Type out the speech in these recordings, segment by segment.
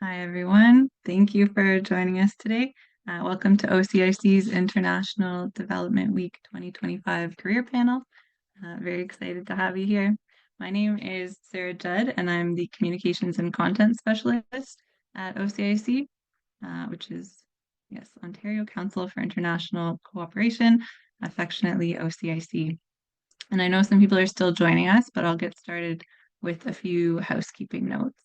Hi, everyone. Thank you for joining us today. Welcome to OCIC's International Development Week 2025 Career Panel. Very excited to have you here. My name is Sarah Judd, and I'm the Communications and Content Specialist at OCIC, which is, yes, Ontario Council for International Cooperation, affectionately OCIC. And I know some people are still joining us, but I'll get started with a few housekeeping notes.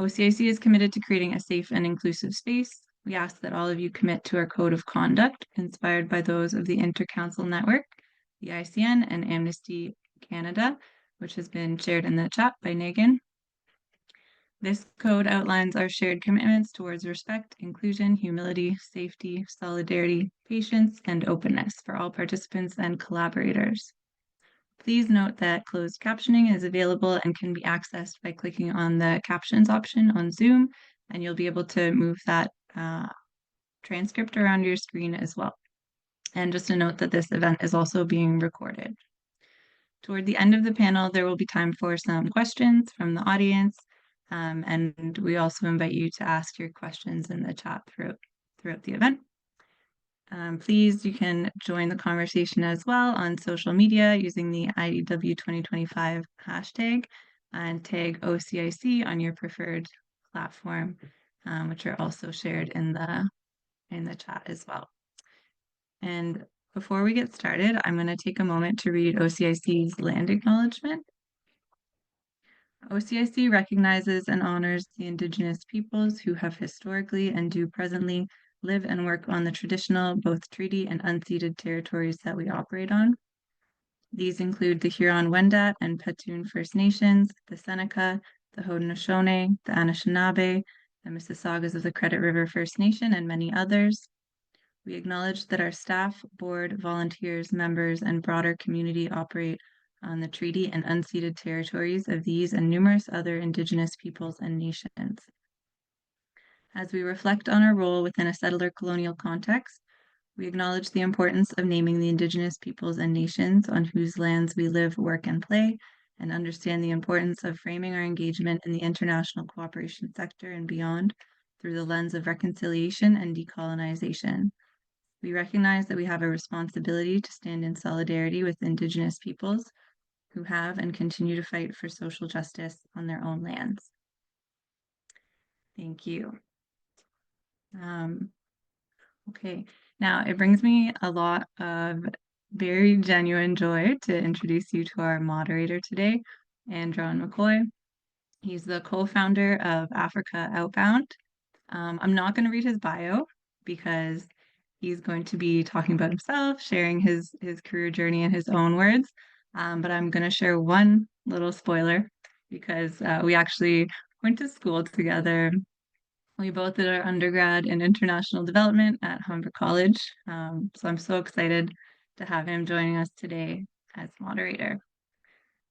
OCIC is committed to creating a safe and inclusive space. We ask that all of you commit to our code of conduct, inspired by those of the Intercouncil Network, the ICN, and Amnesty Canada, which has been shared in the chat by Megan. This code outlines our shared commitments towards respect, inclusion, humility, safety, solidarity, patience, and openness for all participants and collaborators. Please note that closed captioning is available and can be accessed by clicking on the captions option on Zoom, and you'll be able to move that transcript around your screen as well. And just a note that this event is also being recorded. Toward the end of the panel, there will be time for some questions from the audience, and we also invite you to ask your questions in the chat throughout the event. Please, you can join the conversation as well on social media using the IDW2025 hashtag and tag OCIC on your preferred platform, which are also shared in the chat as well. And before we get started, I'm going to take a moment to read OCIC's land acknowledgement. OCIC recognizes and honors the Indigenous peoples who have historically and do presently live and work on the traditional, both treaty and unceded territories that we operate on. These include the Huron-Wendat and Petun First Nations, the Seneca, the Haudenosaunee, the Anishinaabe, the Mississaugas of the Credit River First Nation, and many others. We acknowledge that our staff, board, volunteers, members, and broader community operate on the treaty and unceded territories of these and numerous other Indigenous peoples and nations. As we reflect on our role within a settler colonial context, we acknowledge the importance of naming the Indigenous peoples and nations on whose lands we live, work, and play, and understand the importance of framing our engagement in the international cooperation sector and beyond through the lens of reconciliation and decolonization. We recognize that we have a responsibility to stand in solidarity with Indigenous peoples who have and continue to fight for social justice on their own lands. Thank you. Okay, now it brings me a lot of very genuine joy to introduce you to our moderator today, Andron McKoy. He's the co-founder of Afrika Outbound. I'm not going to read his bio because he's going to be talking about himself, sharing his career journey in his own words. But I'm going to share one little spoiler because we actually went to school together. We both did our undergrad in international development at Humber College. So I'm so excited to have him joining us today as moderator.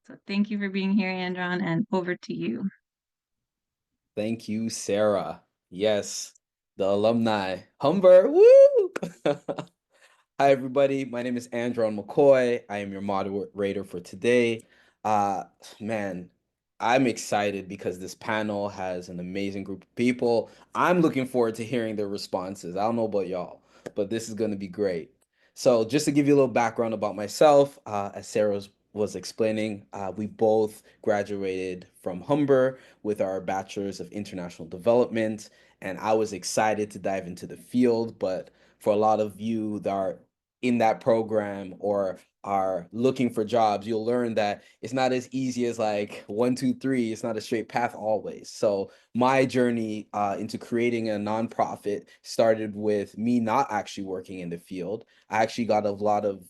So thank you for being here, Andron, and over to you. Thank you, Sarah. Yes, the alumni. Humber, woo! Hi, everybody. My name is Andron McKoy. I am your moderator for today. Man, I'm excited because this panel has an amazing group of people. I'm looking forward to hearing their responses. I don't know about y'all, but this is going to be great. So just to give you a little background about myself, as Sarah was explaining, we both graduated from Humber with our Bachelor's of International Development, and I was excited to dive into the field, but for a lot of you that are in that program or are looking for jobs, you'll learn that it's not as easy as like 1, 2, 3. It's not a straight path always. So my journey into creating a nonprofit started with me not actually working in the field. I actually got a lot of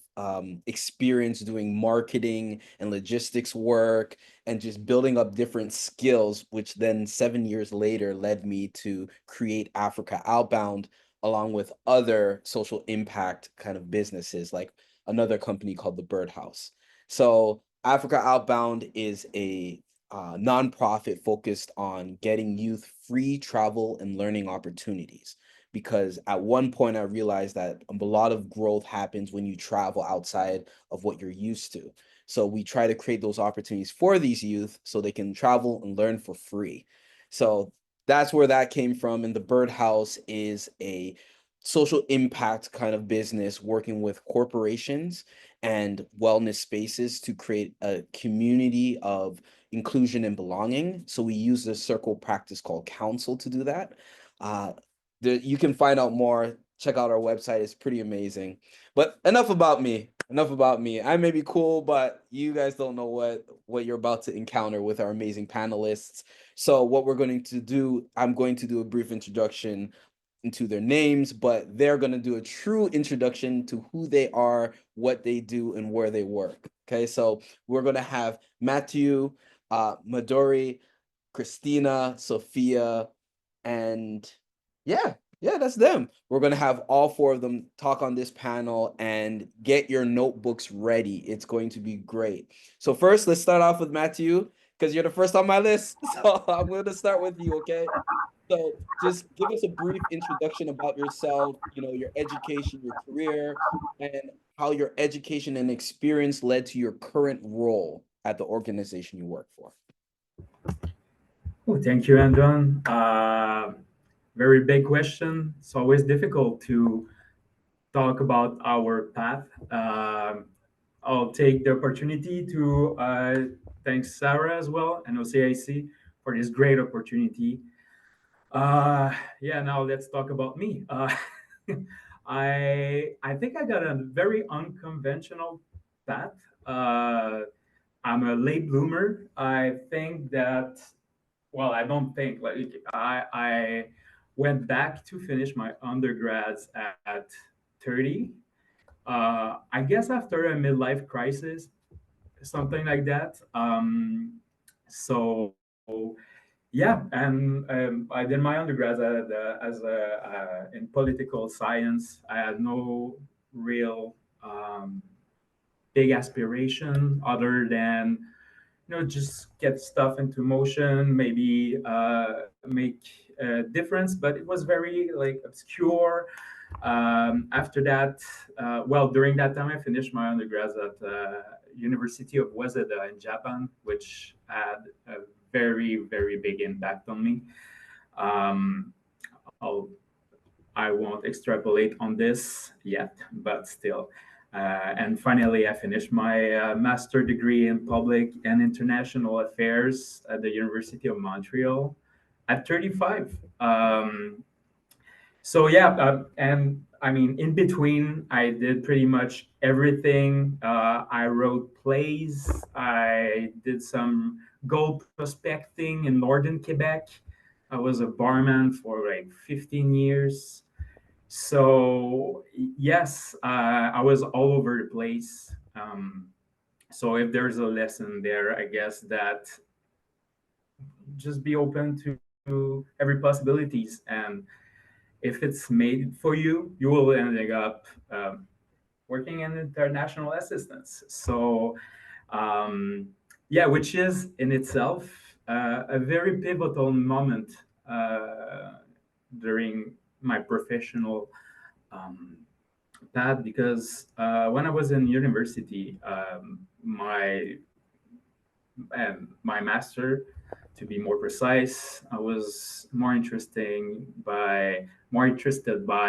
experience doing marketing and logistics work and just building up different skills, which then 7 years later led me to create Afrika Outbound, along with other social impact kind of businesses, like another company called the Birdhouse. So Afrika Outbound is a nonprofit focused on getting youth free travel and learning opportunities. Because at one point I realized that a lot of growth happens when you travel outside of what you're used to. So we try to create those opportunities for these youth so they can travel and learn for free. So that's where that came from. And the Birdhouse is a social impact kind of business working with corporations and wellness spaces to create a community of inclusion and belonging. So we use the circle practice called council to do that. You can find out more. Check out our website. It's pretty amazing. But enough about me. Enough about me. I may be cool, but you guys don't know what you're about to encounter with our amazing panelists. So what we're going to do, I'm going to do a brief introduction into their names, but they're going to do a true introduction to who they are, what they do, and where they work. Okay, so we're going to have Matthew, Madhuri, Christina, Sophia, and yeah, that's them. We're going to have all four of them talk on this panel, and get your notebooks ready. It's going to be great. So first, let's start off with Matthew, because you're the first on my list. So I'm going to start with you, okay? So just give us a brief introduction about yourself, your education, your career, and how your education and experience led to your current role at the organization you work for. Oh, thank you, Andron. Very big question. It's always difficult to talk about our path. I'll take the opportunity to thank Sarah as well and OCIC for this great opportunity. Now let's talk about me. I think I got a very unconventional path. I'm a late bloomer. I think that, well, I don't think, like, I went back to finish my undergrads at 30. I guess after a midlife crisis, something like that. So yeah, and I did my undergrad in political science. I had no real big aspiration other than just get stuff into motion, maybe make a difference. But it was very like obscure. After that, during that time, I finished my undergrad at University of Waseda in Japan, which had a very, very big impact on me. Um, I won't extrapolate on this yet, but still. And finally, I finished my master degree in public and international affairs at the University of Montreal at 35. And I mean, in between, I did pretty much everything. I wrote plays. I did some gold prospecting in northern Quebec. I was a barman for like 15 years. So yes, I was all over the place. So if there's a lesson there, I guess that just be open to every possibilities, and if it's made for you, you will end up working in international assistance. So which is in itself a very pivotal moment during my professional path, because when I was in university, my master, to be more precise, I was more interested by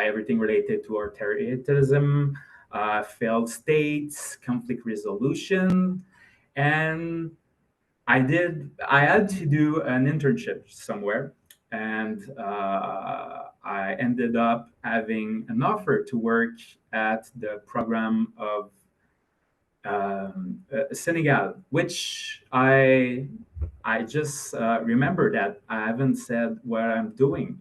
everything related to authoritarianism, failed states, conflict resolution, and I had to do an internship somewhere, and I ended up having an offer to work at the program of Senegal, which I just remember that I haven't said what I'm doing.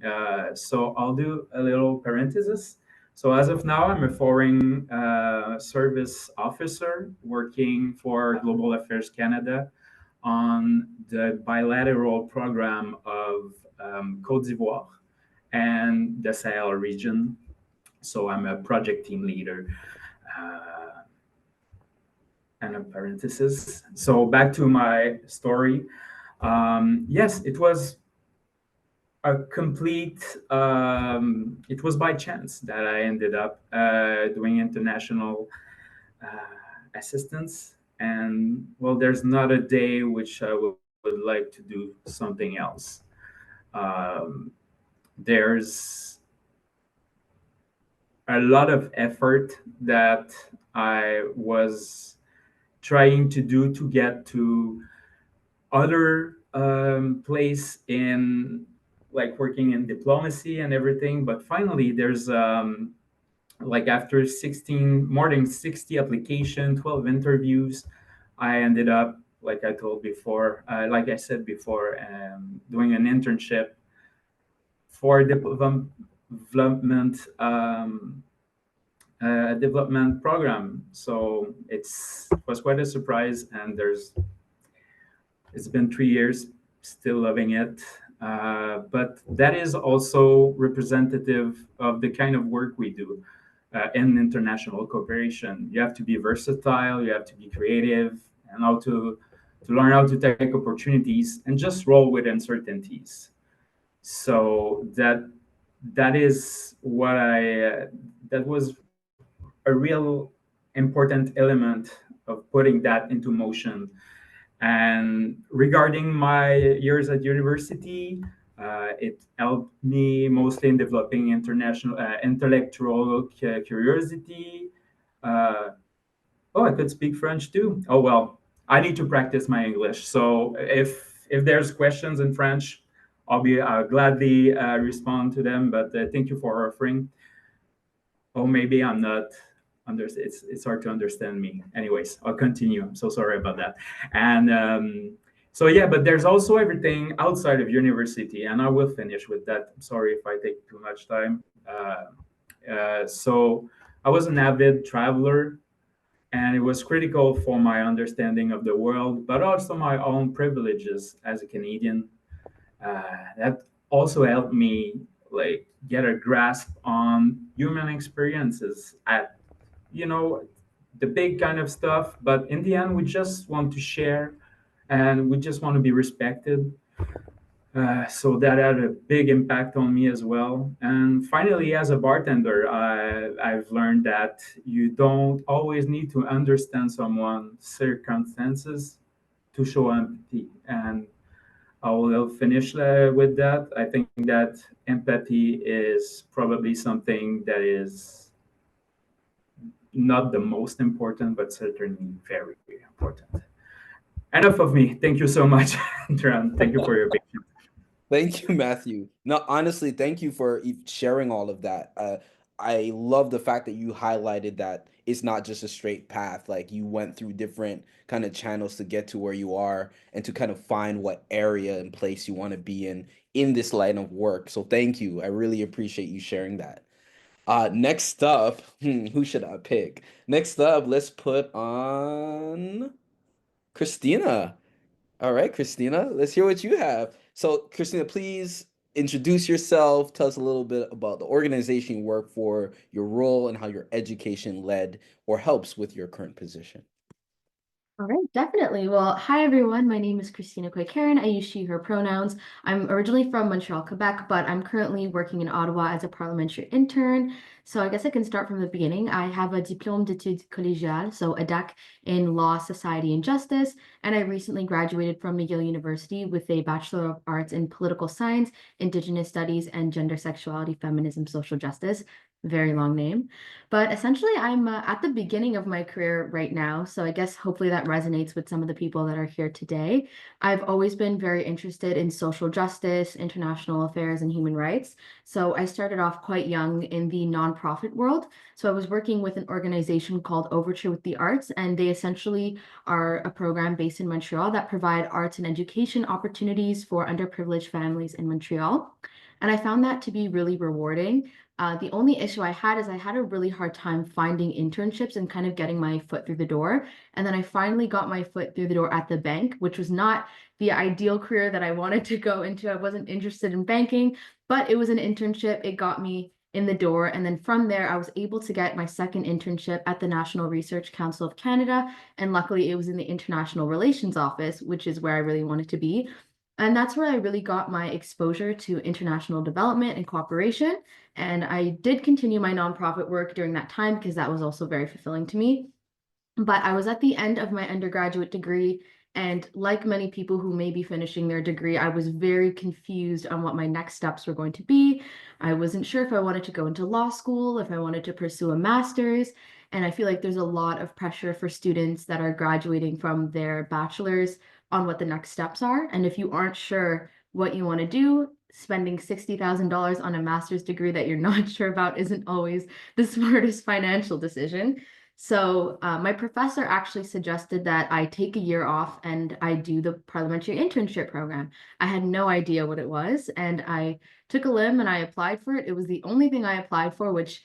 So I'll do a little parenthesis. So as of now, I'm a foreign service officer working for Global Affairs Canada on the bilateral program of Côte d'Ivoire and the Sahel region. So I'm a project team leader. And a parenthesis. So back to my story. Yes, it was a complete. It was by chance that I ended up doing international assistance, and well, there's not a day which I would like to do something else. there's a lot of effort that I was trying to do to get to other place in like working in diplomacy and everything. But finally, there's like after 16, more than 60 application, 12 interviews, I ended up, like I said before, doing an internship for development program. So it was quite a surprise, and it's been 3 years, still loving it. But that is also representative of the kind of work we do in international cooperation. You have to be versatile, you have to be creative, and how to learn how to take opportunities and just roll with uncertainties. So that is what that was a real important element of putting that into motion. And regarding my years at university, it helped me mostly in developing international intellectual curiosity. Uh, oh, I could speak French too. Oh well, I need to practice my English. So if there's questions in French, I'll gladly respond to them. But thank you for offering. Oh, maybe I'm not it's hard to understand me. Anyways, I'll continue. I'm so sorry about that. And so yeah, but there's also everything outside of university, and I will finish with that. I'm sorry if I take too much time. So I was an avid traveler, and it was critical for my understanding of the world, but also my own privileges as a Canadian. That also helped me like get a grasp on human experiences at the big kind of stuff, but in the end we just want to share and we just want to be respected. So that had a big impact on me as well. And finally, as a bartender, I've learned that you don't always need to understand someone's circumstances to show empathy. And I will finish with that. I think that empathy is probably something that is not the most important, but certainly very, very important. Enough of me. Thank you so much, Andron. Thank you for your patience. Thank you, Matthew. No, honestly, thank you for sharing all of that. I love the fact that you highlighted that it's not just a straight path. Like you went through different kind of channels to get to where you are and to kind of find what area and place you want to be in this line of work. So thank you. I really appreciate you sharing that. Next up, who should I pick? Next up, let's put on Christina. All right, Christina, let's hear what you have. So, Christina, please introduce yourself. Tell us a little bit about the organization you work for, your role, and how your education led or helps with your current position. All right, definitely. Well, hi everyone. My name is Christina Koikaran. I use she, her pronouns. I'm originally from Montreal, Quebec, but I'm currently working in Ottawa as a parliamentary intern. So I guess I can start from the beginning. I have a diplôme d'études collégiales, so a DAC in Law, Society, and Justice, and I recently graduated from McGill University with a Bachelor of Arts in Political Science, Indigenous Studies, and Gender, Sexuality, Feminism, Social Justice. Very long name. But essentially, I'm at the beginning of my career right now. So I guess hopefully that resonates with some of the people that are here today. I've always been very interested in social justice, international affairs, and human rights. So I started off quite young in the nonprofit world. So I was working with an organization called Overture with the Arts, and they essentially are a program based in Montreal that provide arts and education opportunities for underprivileged families in Montreal. And I found that to be really rewarding. The only issue I had is I had a really hard time finding internships and kind of getting my foot through the door. And then I finally got my foot through the door at the bank, which was not the ideal career that I wanted to go into. I wasn't interested in banking, but it was an internship. It got me in the door. And then from there, I was able to get my second internship at the National Research Council of Canada. And luckily, it was in the International Relations Office, which is where I really wanted to be. And that's where I really got my exposure to international development and cooperation. And I did continue my nonprofit work during that time because that was also very fulfilling to me. But I was at the end of my undergraduate degree And like many people who may be finishing their degree, I was very confused on what my next steps were going to be. I wasn't sure if I wanted to go into law school, if I wanted to pursue a master's. And I feel like there's a lot of pressure for students that are graduating from their bachelor's on what the next steps are. And if you aren't sure what you want to do, spending $60,000 on a master's degree that you're not sure about isn't always the smartest financial decision. So my professor actually suggested that I take a year off and I do the parliamentary internship program. I had no idea what it was, and I took a limb and I applied for it. It was the only thing I applied for, which,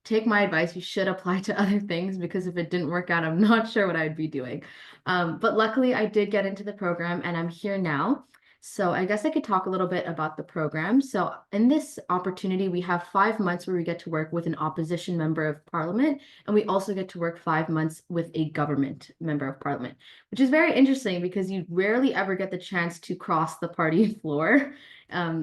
take my advice, you should apply to other things, because if it didn't work out, I'm not sure what I'd be doing. But luckily I did get into the program and I'm here now. So I guess I could talk a little bit about the program. So in this opportunity, we have 5 months where we get to work with an opposition member of parliament, and we also get to work 5 months with a government member of parliament, which is very interesting because you rarely ever get the chance to cross the party floor.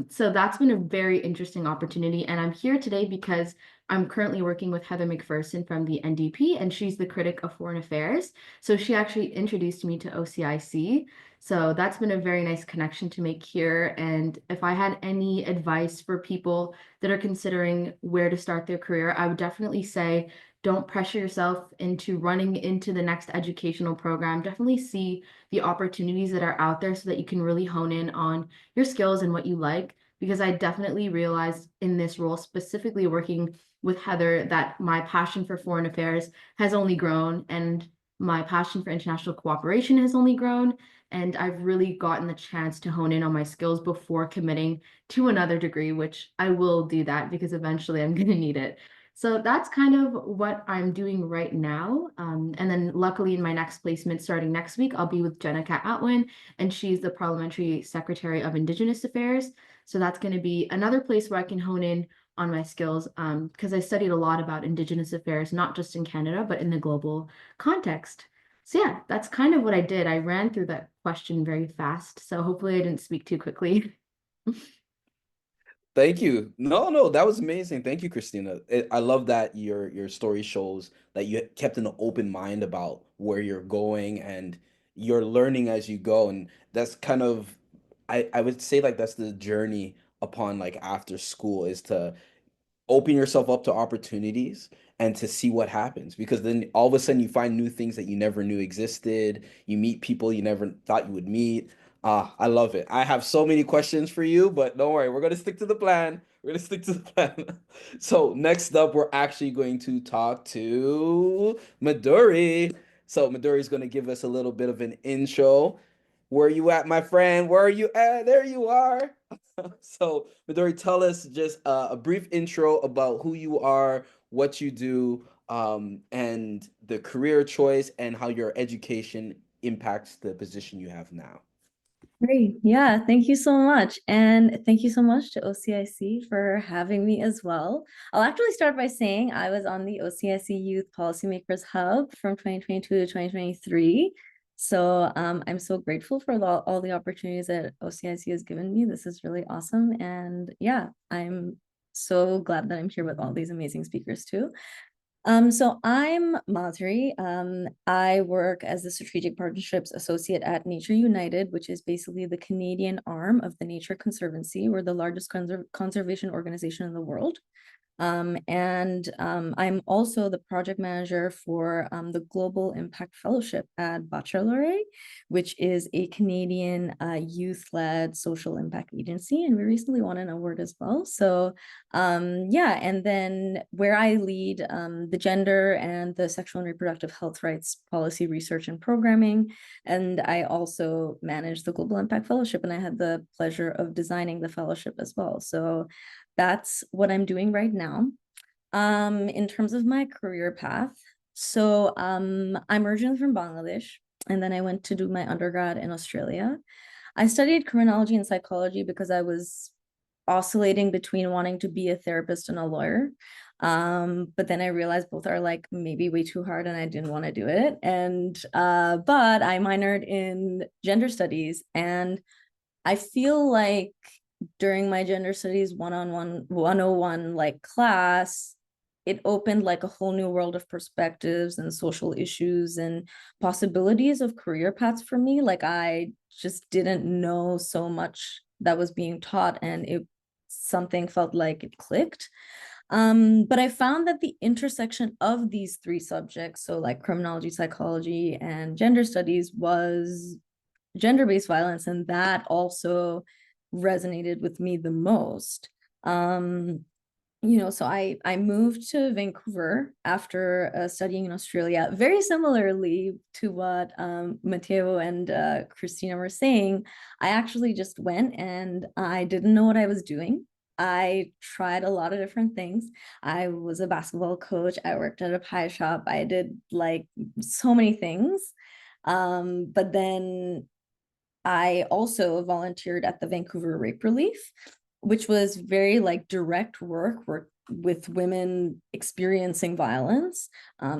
So that's been a very interesting opportunity. And I'm here today because I'm currently working with Heather McPherson from the NDP, and she's the critic of foreign affairs. So she actually introduced me to OCIC. So that's been a very nice connection to make here. And if I had any advice for people that are considering where to start their career, I would definitely say, don't pressure yourself into running into the next educational program. Definitely see the opportunities that are out there so that you can really hone in on your skills and what you like. Because I definitely realized in this role, specifically working with Heather, that my passion for foreign affairs has only grown, and my passion for international cooperation has only grown. And I've really gotten the chance to hone in on my skills before committing to another degree, which I will do that because eventually I'm going to need it. So that's kind of what I'm doing right now. And then luckily in my next placement starting next week, I'll be with Jenica Atwin, and she's the Parliamentary Secretary of Indigenous Affairs. So that's going to be another place where I can hone in on my skills, because I studied a lot about Indigenous affairs, not just in Canada, but in the global context. So yeah, that's kind of what I did. I ran through that question very fast, so hopefully I didn't speak too quickly. Thank you. No, that was amazing. Thank you, Christina. I love that your story shows that you kept an open mind about where you're going and you're learning as you go. And that's kind of, I would say like that's the journey upon like after school, is to open yourself up to opportunities and to see what happens, because then all of a sudden you find new things that you never knew existed. You meet people you never thought you would meet. I love it. I have so many questions for you, but don't worry, we're going to stick to the plan. We're going to stick to the plan. So next up, we're actually going to talk to Madhuri. So Madhuri is going to give us a little bit of an intro. Where are you at, my friend? Where are you at? There you are. So, Midori, tell us just a brief intro about who you are, what you do, and the career choice, and how your education impacts the position you have now. Great. Yeah, thank you so much. And thank you so much to OCIC for having me as well. I'll actually start by saying I was on the OCIC Youth Policymakers Hub from 2022 to 2023. So I'm so grateful for all the opportunities that OCIC has given me. This is really awesome. And yeah, I'm so glad that I'm here with all these amazing speakers too. So I'm Madhuri. I work as the Strategic Partnerships Associate at Nature United, which is basically the Canadian arm of the Nature Conservancy. We're the largest conservation organization in the world. I'm also the project manager for the Global Impact Fellowship at BacharLorai, which is a Canadian youth-led social impact agency, and we recently won an award as well. So yeah, and then where I lead the gender and the sexual and reproductive health rights policy research and programming, and I also manage the Global Impact Fellowship, and I had the pleasure of designing the fellowship as well. So that's what I'm doing right now. In terms of my career path, so I'm originally from Bangladesh, and then I went to do my undergrad in Australia. I studied criminology and psychology because I was oscillating between wanting to be a therapist and a lawyer. But then I realized both are like maybe way too hard and I didn't want to do it. And but I minored in gender studies, and I feel like during my gender studies 101 like class, it opened like a whole new world of perspectives and social issues and possibilities of career paths for me. Like I just didn't know so much that was being taught, and something felt like it clicked. But I found that the intersection of these three subjects, so like criminology, psychology, and gender studies, was gender-based violence, and that also resonated with me the most. So I moved to Vancouver after studying in Australia, very similarly to what Matteo and Christina were saying. I actually just went and I didn't know what I was doing. I tried a lot of different things. I was a basketball coach. I worked at a pie shop. I did like so many things. But then I also volunteered at the Vancouver Rape Relief, which was very like direct work with women experiencing violence.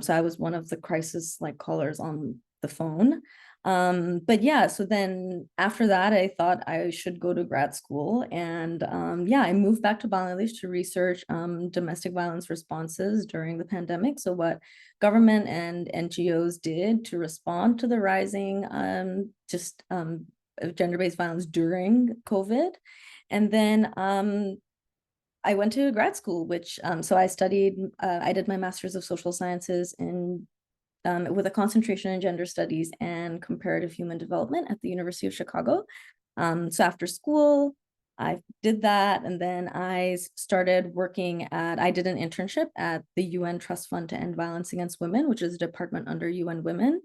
So I was one of the crisis like callers on the phone. But yeah, so then after that, I thought I should go to grad school. And I moved back to Bangladesh to research domestic violence responses during the pandemic. So what government and NGOs did to respond to the rising gender-based violence during COVID. And then I went to grad school, which so I studied, I did my master's of social sciences with a concentration in gender studies and comparative human development at the University of Chicago. So after school, I did that, and then I started I did an internship at the UN Trust Fund to End Violence Against Women, which is a department under UN Women.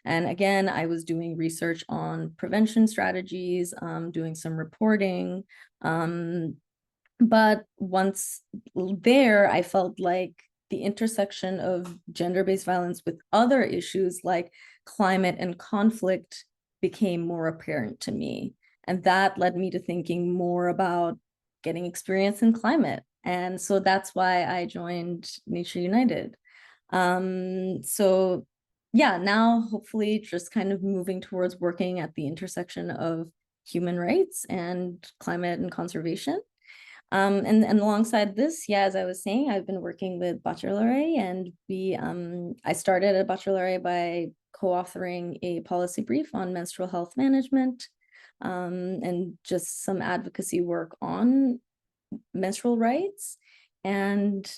And again, I was doing research on prevention strategies, doing some reporting. But once there, I felt like the intersection of gender-based violence with other issues like climate and conflict became more apparent to me. And that led me to thinking more about getting experience in climate. And so that's why I joined Nature United. So yeah, now hopefully just kind of moving towards working at the intersection of human rights and climate and conservation. And alongside this, as I was saying, I've been working with BacharLorai, and I started at BacharLorai by co-authoring a policy brief on menstrual health management, and just some advocacy work on menstrual rights. And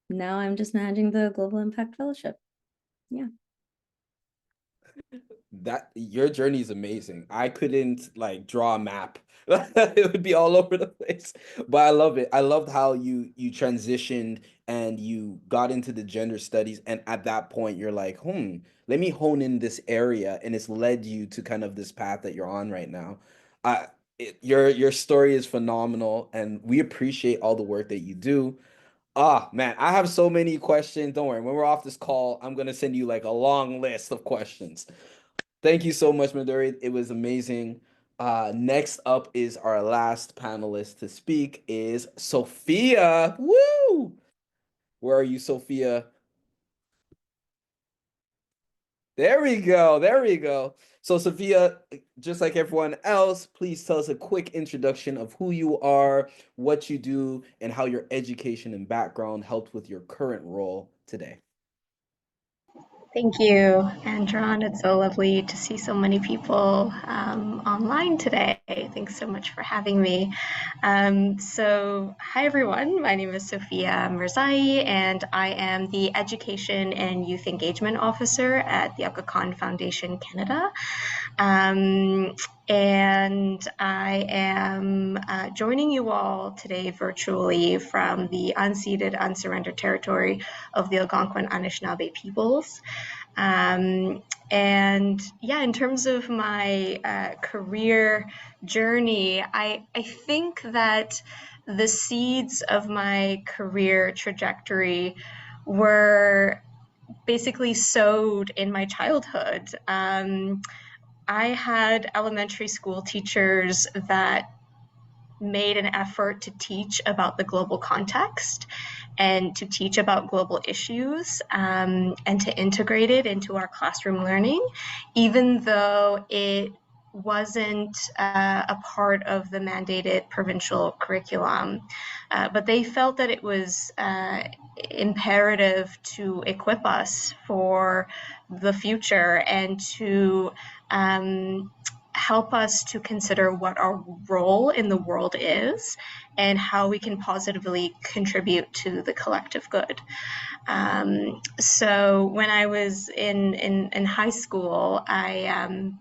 now I'm just managing the Global Impact Fellowship. Yeah. That your journey is amazing. I couldn't like draw a map. It would be all over the place. But I love it. I loved how you transitioned and you got into the gender studies, and at that point you're like, let me hone in this area, and it's led you to kind of this path that you're on right now. Your story is phenomenal, and we appreciate all the work that you do. Man, I have so many questions. Don't worry. When we're off this call, I'm gonna send you like a long list of questions. Thank you so much, Madhuri. It was amazing. Next up is our last panelist to speak is Sophia. Woo! Where are you, Sophia? There we go. There we go. So Sophia, just like everyone else, please tell us a quick introduction of who you are, what you do, and how your education and background helped with your current role today. Thank you, Andron. It's so lovely to see so many people online today. Thanks so much for having me. Hi everyone. My name is Sophia Mirzai, and I am the Education and Youth Engagement Officer at the Koikaran Foundation Canada. And I am joining you all today virtually from the unceded, unsurrendered territory of the Algonquin Anishinaabe peoples. In terms of my career journey, I think that the seeds of my career trajectory were basically sowed in my childhood. I had elementary school teachers that made an effort to teach about the global context and to teach about global issues, and to integrate it into our classroom learning, even though it wasn't a part of the mandated provincial curriculum, but they felt that it was imperative to equip us for the future and to help us to consider what our role in the world is and how we can positively contribute to the collective good. So when I was in high school, I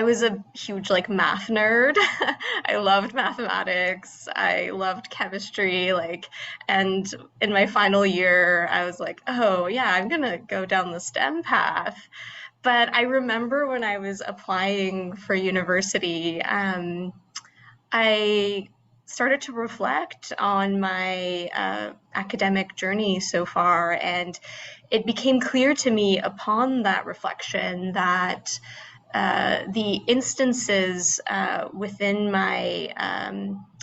was a huge like math nerd. I loved mathematics. I loved chemistry. And in my final year, I was like, oh yeah, I'm gonna go down the STEM path. But I remember when I was applying for university, I started to reflect on my academic journey so far, and it became clear to me upon that reflection that the instances within my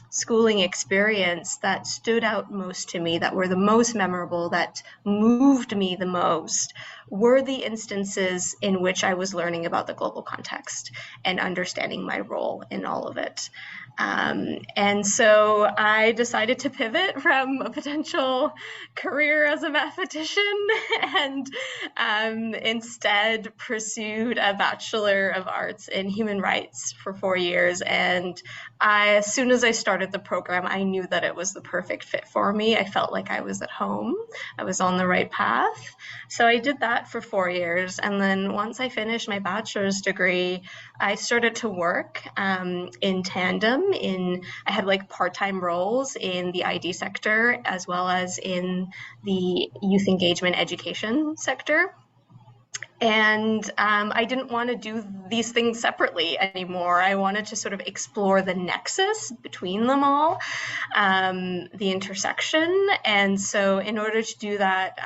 schooling experience that stood out most to me, that were the most memorable, that moved me the most, were the instances in which I was learning about the global context and understanding my role in all of it. And so I decided to pivot from a potential career as a mathematician and instead pursued a Bachelor of Arts in Human Rights for 4 years. And as soon as I started the program, I knew that it was the perfect fit for me. I felt like I was at home. I was on the right path. So I did that for 4 years. And then once I finished my bachelor's degree, I started to work in tandem. I had like part-time roles in the ID sector as well as in the youth engagement education sector. And I didn't want to do these things separately anymore. I wanted to sort of explore the nexus between them all, the intersection. And so in order to do that,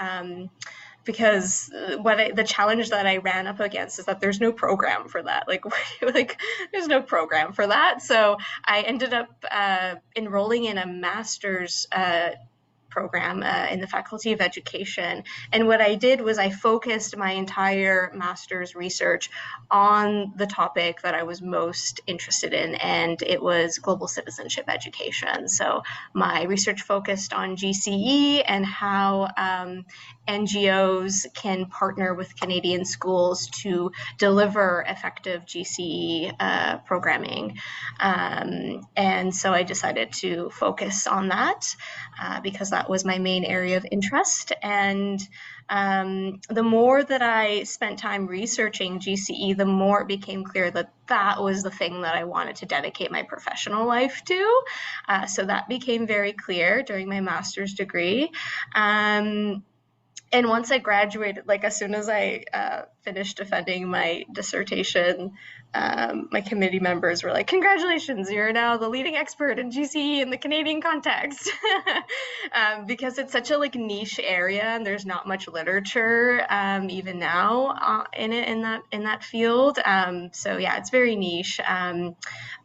because the challenge that I ran up against is that there's no program for that. Like there's no program for that. So I ended up enrolling in a master's program in the Faculty of Education. And what I did was I focused my entire master's research on the topic that I was most interested in, and it was global citizenship education. So my research focused on GCE and how NGOs can partner with Canadian schools to deliver effective GCE programming. And so I decided to focus on that because that was my main area of interest. And the more that I spent time researching GCE, the more it became clear that that was the thing that I wanted to dedicate my professional life to. So that became very clear during my master's degree. And once I graduated, like as soon as I finished defending my dissertation, my committee members were like, congratulations, you're now the leading expert in GCE in the Canadian context. Because it's such a like niche area and there's not much literature even now in that field. So yeah, it's very niche.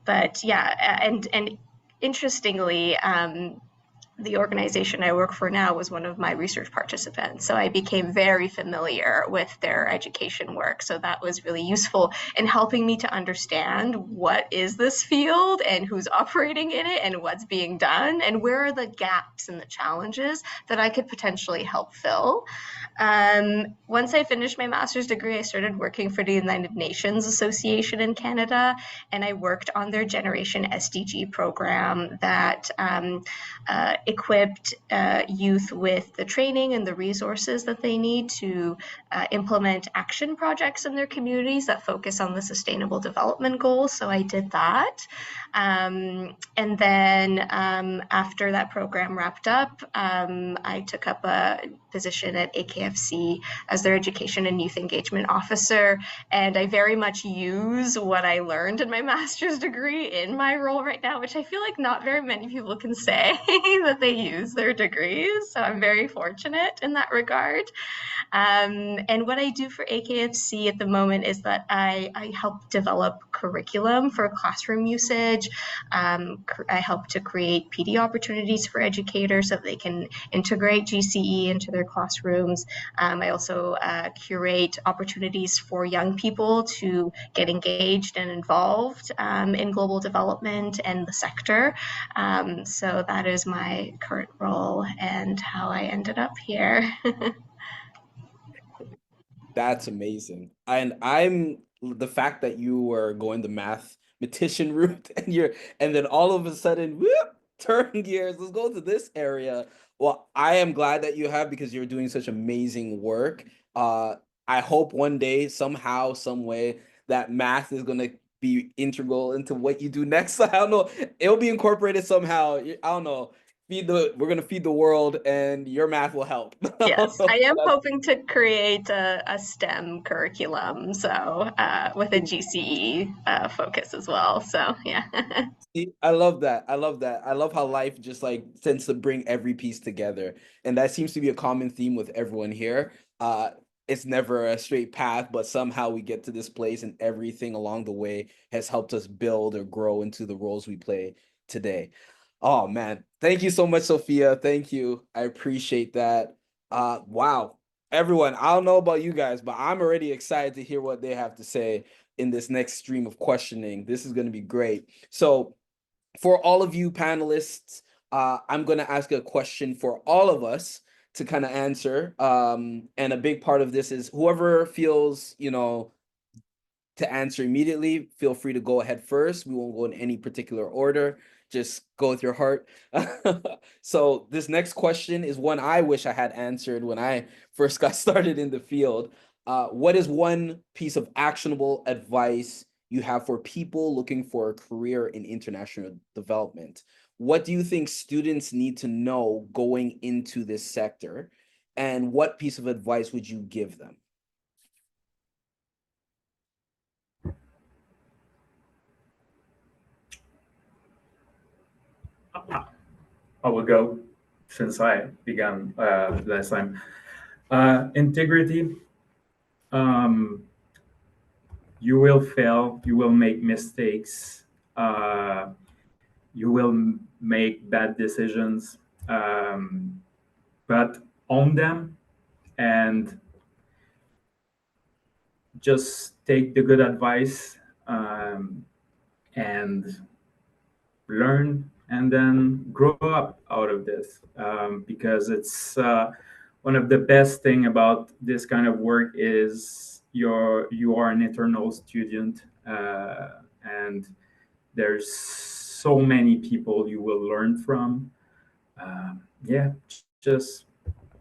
But yeah, and interestingly, the organization I work for now was one of my research participants. So I became very familiar with their education work. So that was really useful in helping me to understand what is this field and who's operating in it and what's being done and where are the gaps and the challenges that I could potentially help fill. Once I finished my master's degree, I started working for the United Nations Association in Canada, and I worked on their Generation SDG program that equipped youth with the training and the resources that they need to implement action projects in their communities that focus on the Sustainable Development Goals. So I did that. And then after that program wrapped up, I took up a position at AKFC as their Education and Youth Engagement Officer. And I very much use what I learned in my master's degree in my role right now, which I feel like not very many people can say that they use their degrees. So I'm very fortunate in that regard. And what I do for AKFC at the moment is that I help develop curriculum for classroom usage. I help to create PD opportunities for educators so that they can integrate GCE into their classrooms. I also curate opportunities for young people to get engaged and involved in global development and the sector. So that is my current role and how I ended up here. That's amazing. And I'm the fact that you were going the mathematician route and then all of a sudden, whoop, turn gears, let's go to this area. Well, I am glad that you have, because you're doing such amazing work. I hope one day, somehow, some way, that math is gonna be integral into what you do next. I don't know. It'll be incorporated somehow. I don't know. We're gonna feed the world, and your math will help. Yes, I am hoping to create a STEM curriculum, so with a GCE focus as well. So yeah. See, I love that. I love that. I love how life just like tends to bring every piece together, and that seems to be a common theme with everyone here. It's never a straight path, but somehow we get to this place, and everything along the way has helped us build or grow into the roles we play today. Oh man, thank you so much, Sophia. Thank you. I appreciate that. Wow. Everyone, I don't know about you guys, but I'm already excited to hear what they have to say in this next stream of questioning. This is going to be great. So, for all of you panelists, I'm going to ask a question for all of us to kind of answer. And a big part of this is whoever feels, to answer immediately, feel free to go ahead first. We won't go in any particular order. Just go with your heart. So this next question is one I wish I had answered when I first got started in the field. What is one piece of actionable advice you have for people looking for a career in international development? What do you think students need to know going into this sector? And what piece of advice would you give them? I will go since I began last time. Integrity. You will fail. You will make mistakes. You will make bad decisions, but own them and just take the good advice and learn, and then grow up out of this, because it's one of the best thing about this kind of work is you are an eternal student, and there's so many people you will learn from. Yeah, just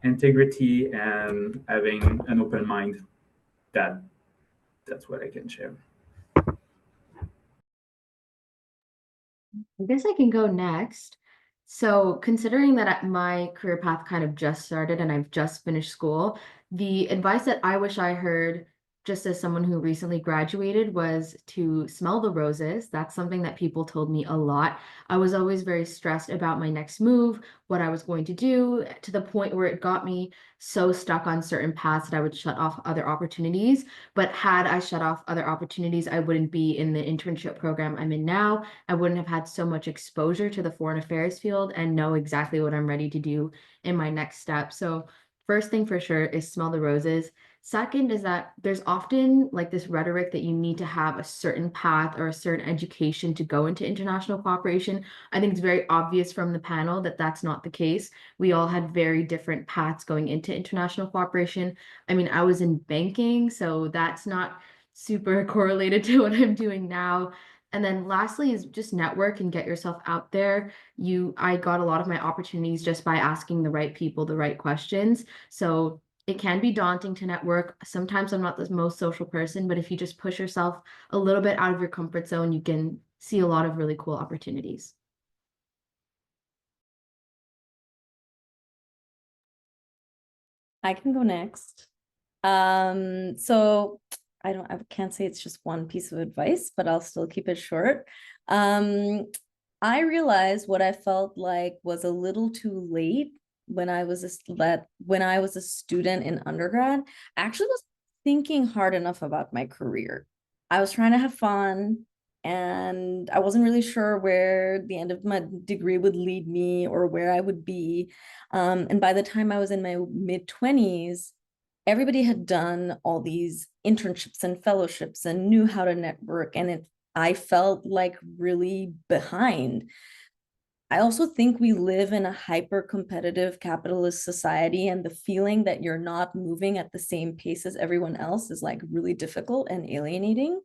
integrity and having an open mind. That's what I can share. I guess I can go next. So, considering that my career path kind of just started and I've just finished school, the advice that I wish I heard just as someone who recently graduated was to smell the roses. That's something that people told me a lot. I was always very stressed about my next move, what I was going to do, to the point where it got me so stuck on certain paths that I would shut off other opportunities. But had I shut off other opportunities, I wouldn't be in the internship program I'm in now. I wouldn't have had so much exposure to the foreign affairs field and know exactly what I'm ready to do in my next step. So first thing for sure is smell the roses. Second is that there's often like this rhetoric that you need to have a certain path or a certain education to go into international cooperation. I think it's very obvious from the panel that that's not the case. We all had very different paths going into international cooperation. I mean, I was in banking, so that's not super correlated to what I'm doing now. And then lastly is just network and get yourself out there. I got a lot of my opportunities just by asking the right people the right questions. So it can be daunting to network. Sometimes I'm not the most social person, but if you just push yourself a little bit out of your comfort zone, you can see a lot of really cool opportunities. I can go next. So I can't say it's just one piece of advice, but I'll still keep it short. I realized what I felt like was a little too late when I was a student in undergrad. I actually was thinking hard enough about my career. I was trying to have fun, and I wasn't really sure where the end of my degree would lead me or where I would be. And by the time I was in my mid-20s, everybody had done all these internships and fellowships and knew how to network, and I felt like really behind. I also think we live in a hyper competitive capitalist society, and the feeling that you're not moving at the same pace as everyone else is like really difficult and alienating.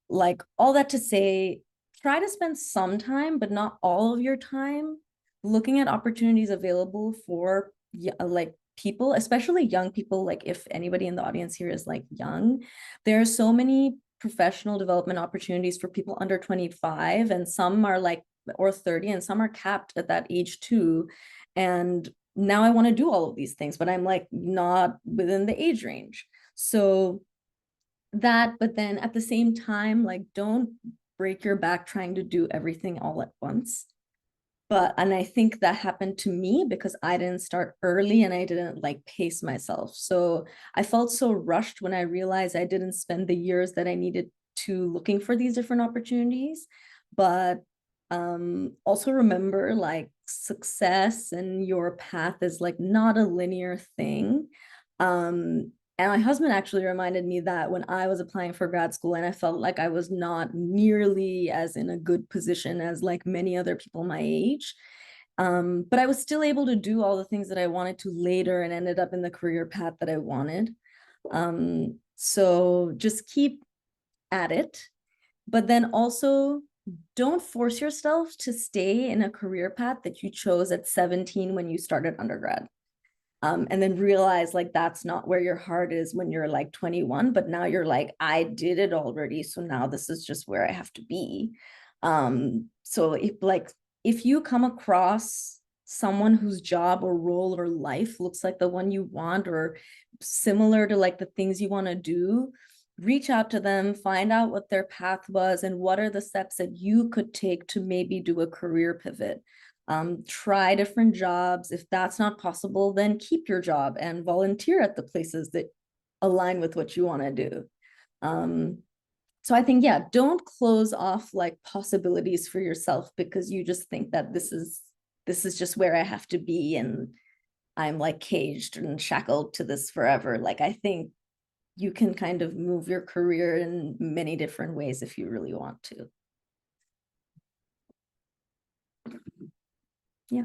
Like, all that to say, try to spend some time, but not all of your time, looking at opportunities available for like people, especially young people. Like, if anybody in the audience here is like young, there are so many professional development opportunities for people under 25, and some are like, or 30, and some are capped at that age too. And now I want to do all of these things, but I'm like not within the age range. So that, but then at the same time, like, don't break your back trying to do everything all at once. And I think that happened to me because I didn't start early and I didn't like pace myself. So I felt so rushed when I realized I didn't spend the years that I needed to looking for these different opportunities. But also remember, like, success and your path is like not a linear thing. And my husband actually reminded me that when I was applying for grad school and I felt like I was not nearly as in a good position as like many other people my age. But I was still able to do all the things that I wanted to later and ended up in the career path that I wanted. So just keep at it, but then also don't force yourself to stay in a career path that you chose at 17 when you started undergrad. And then realize like that's not where your heart is when you're like 21, but now you're like, I did it already, so now this is just where I have to be. So if you come across someone whose job or role or life looks like the one you want or similar to like the things you want to do, reach out to them, find out what their path was and what are the steps that you could take to maybe do a career pivot. Try different jobs. If that's not possible, then keep your job and volunteer at the places that align with what you want to do. So I think, yeah, don't close off like possibilities for yourself because you just think that this is just where I have to be and I'm like caged and shackled to this forever. Like, I think you can kind of move your career in many different ways if you really want to. Yeah.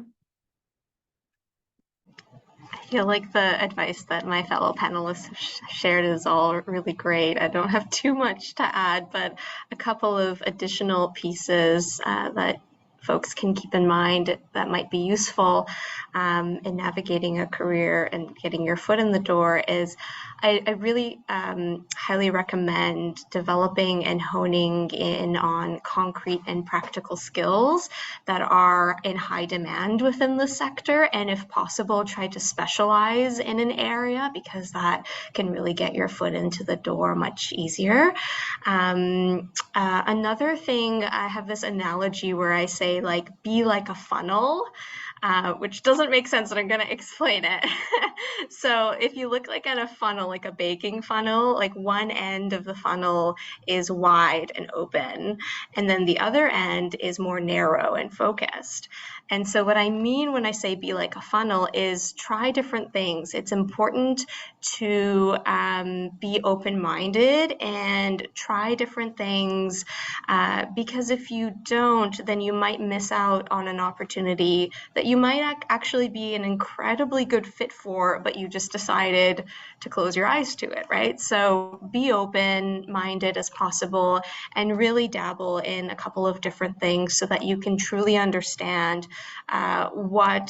I feel like the advice that my fellow panelists have shared is all really great. I don't have too much to add, but a couple of additional pieces that folks can keep in mind that might be useful in navigating a career and getting your foot in the door is I really highly recommend developing and honing in on concrete and practical skills that are in high demand within the sector, and if possible, try to specialize in an area because that can really get your foot into the door much easier. Another thing, I have this analogy where I say, like, be like a funnel. Which doesn't make sense, and I'm going to explain it. So if you look like at a funnel, like a baking funnel, like one end of the funnel is wide and open, and then the other end is more narrow and focused. And so what I mean when I say be like a funnel is try different things. It's important to be open-minded and try different things because if you don't, then you might miss out on an opportunity that you might actually be an incredibly good fit for, but you just decided to close your eyes to it, right? So be open-minded as possible and really dabble in a couple of different things so that you can truly understand what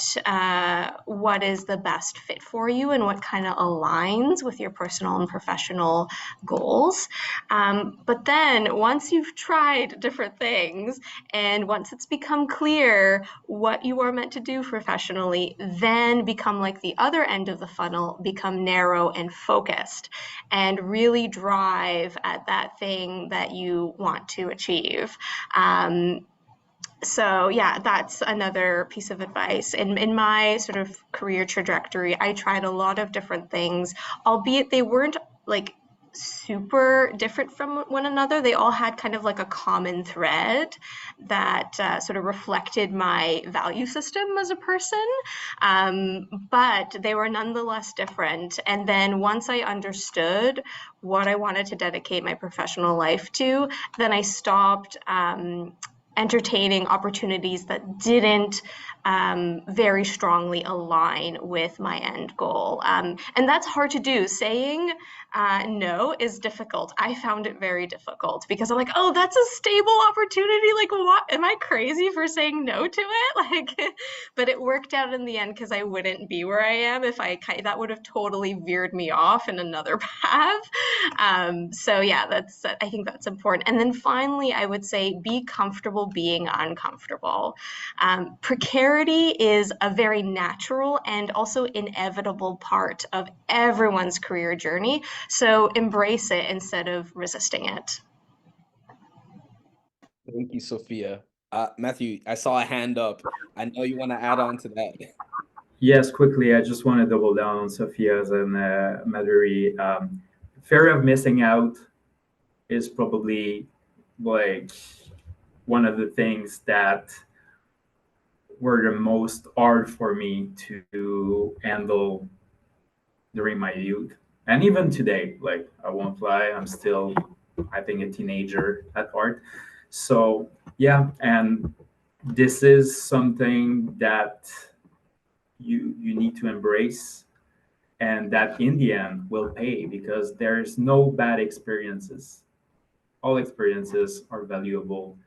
is the best fit for you and what kind of aligns with your personal and professional goals. But then once you've tried different things and once it's become clear what you are meant to do professionally, then become like the other end of the funnel, become narrow and focused and really drive at that thing that you want to achieve. So yeah, that's another piece of advice. In my sort of career trajectory, I tried a lot of different things, albeit they weren't like super different from one another. They all had kind of like a common thread that sort of reflected my value system as a person. But they were nonetheless different. And then once I understood what I wanted to dedicate my professional life to, then I stopped entertaining opportunities that didn't very strongly align with my end goal. And that's hard to do. Saying no is difficult. I found it very difficult because I'm like, oh, that's a stable opportunity. Like, what? Am I crazy for saying no to it? Like, but it worked out in the end because I wouldn't be where I am if that would have totally veered me off in another path. So yeah, I think that's important. And then finally, I would say be comfortable being uncomfortable. Precarity is a very natural and also inevitable part of everyone's career journey. So embrace it instead of resisting it. Thank you, Sophia. Matthew, I saw a hand up. I know you want to add on to that. Yes, quickly, I just want to double down on Sophia's and Madhuri. Fear of missing out is probably like one of the things that were the most hard for me to handle during my youth. And even today, like I won't lie, I'm still, I think, a teenager at heart. So yeah, and this is something that you need to embrace, and that in the end will pay, because there's no bad experiences. All experiences are valuable.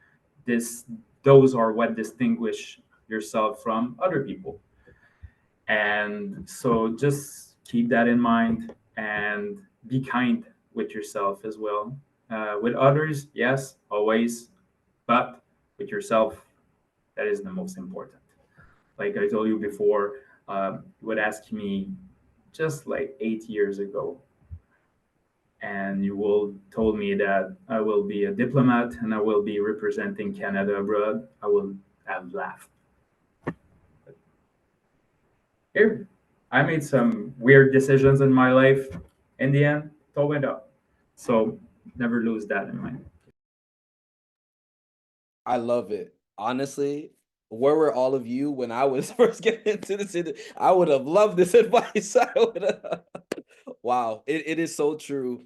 This Those are what distinguish yourself from other people. And so just keep that in mind and be kind with yourself as well. With others, yes, always, but with yourself, that is the most important. Like I told you before, you would ask me just like 8 years ago, and you will told me that I will be a diplomat and I will be representing Canada abroad, I will have laughed. Here, I made some weird decisions in my life. In the end, it all went up. So never lose that in mind. I love it. Honestly, where were all of you when I was first getting into this? I would have loved this advice. Wow, it is so true.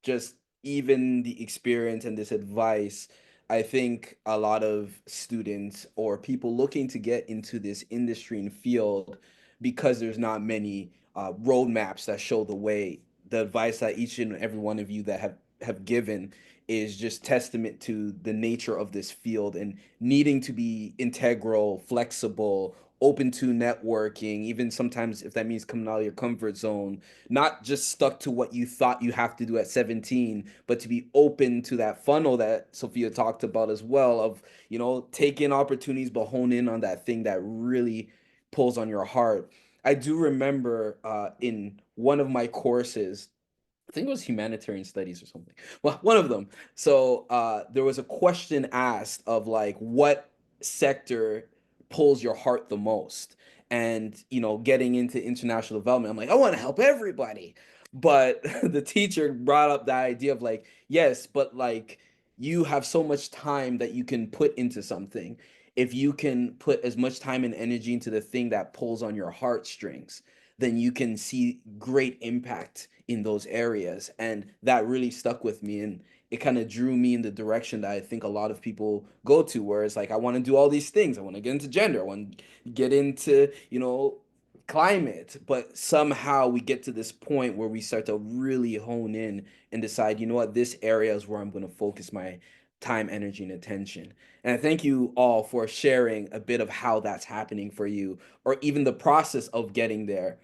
Just even the experience and this advice, I think a lot of students or people looking to get into this industry and field, because there's not many roadmaps that show the way. The advice that each and every one of you that have given is just testament to the nature of this field and needing to be integral, flexible, open to networking, even sometimes if that means coming out of your comfort zone, not just stuck to what you thought you have to do at 17, but to be open to that funnel that Sophia talked about as well, of, taking opportunities, but hone in on that thing that really pulls on your heart. I do remember in one of my courses, I think it was humanitarian studies or something. Well, one of them. So there was a question asked of like, what sector pulls your heart the most? And, getting into international development, I'm like, I want to help everybody. But the teacher brought up the idea of like, yes, but like you have so much time that you can put into something. If you can put as much time and energy into the thing that pulls on your heartstrings, then you can see great impact in those areas. And that really stuck with me. And it kind of drew me in the direction that I think a lot of people go to, where it's like, I want to do all these things. I want to get into gender. I want to get into, climate. But somehow we get to this point where we start to really hone in and decide, you know what, this area is where I'm going to focus my time, energy, and attention. And I thank you all for sharing a bit of how that's happening for you, or even the process of getting there.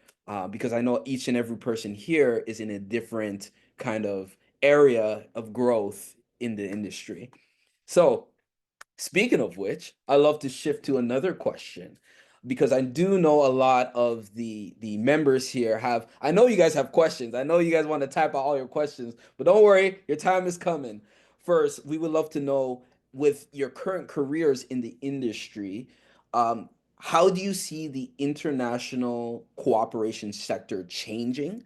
Because I know each and every person here is in a different kind of area of growth in the industry. So, speaking of which, I love to shift to another question, because I do know a lot of the members here have. I know you guys have questions. I know you guys want to type out all your questions, but don't worry, your time is coming. First, we would love to know, with your current careers in the industry, how do you see the international cooperation sector changing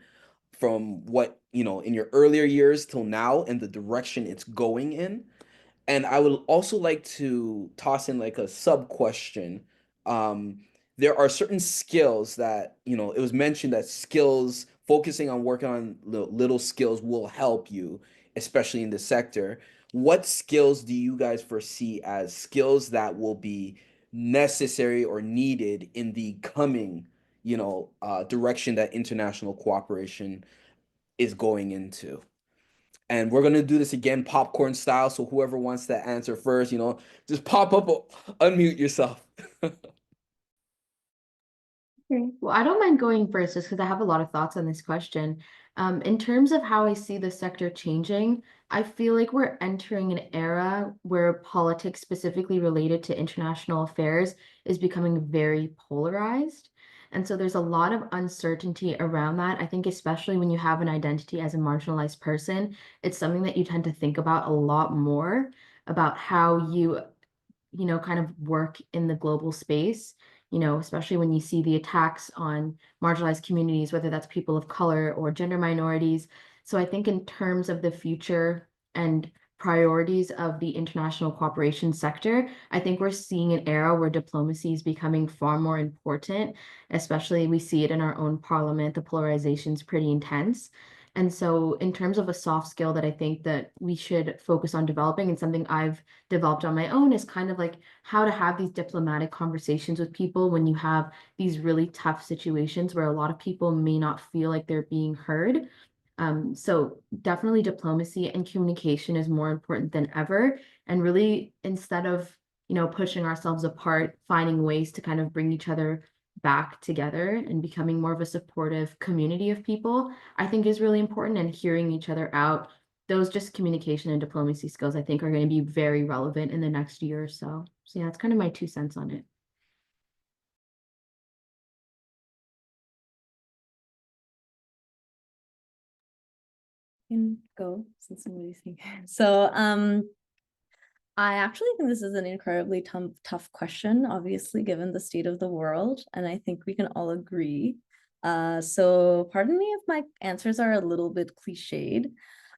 from what, in your earlier years till now and the direction it's going in? And I would also like to toss in like a sub question. Um, there are certain skills that, it was mentioned that skills, focusing on working on little skills will help you, especially in the sector. What skills do you guys foresee as skills that will be necessary or needed in the coming, direction that international cooperation is going into? And we're gonna do this again, popcorn style. So whoever wants to answer first, just pop up, unmute yourself. Okay. Well, I don't mind going first just because I have a lot of thoughts on this question. In terms of how I see the sector changing, I feel like we're entering an era where politics specifically related to international affairs is becoming very polarized. And so there's a lot of uncertainty around that. I think especially when you have an identity as a marginalized person, it's something that you tend to think about a lot more about how you kind of work in the global space, especially when you see the attacks on marginalized communities, whether that's people of color or gender minorities. So I think in terms of the future and priorities of the international cooperation sector, I think we're seeing an era where diplomacy is becoming far more important, especially we see it in our own parliament. The polarization is pretty intense. And so in terms of a soft skill that I think that we should focus on developing, and something I've developed on my own, is kind of like how to have these diplomatic conversations with people when you have these really tough situations where a lot of people may not feel like they're being heard. So definitely diplomacy and communication is more important than ever. And really, instead of, pushing ourselves apart, finding ways to kind of bring each other back together and becoming more of a supportive community of people, I think is really important. And hearing each other out, those just communication and diplomacy skills, I think, are going to be very relevant in the next year or so. So yeah, that's kind of my 2 cents on it. Can go since somebody's thinking. So I actually think this is an incredibly tough question, obviously, given the state of the world, and I think we can all agree. So pardon me if my answers are a little bit cliched.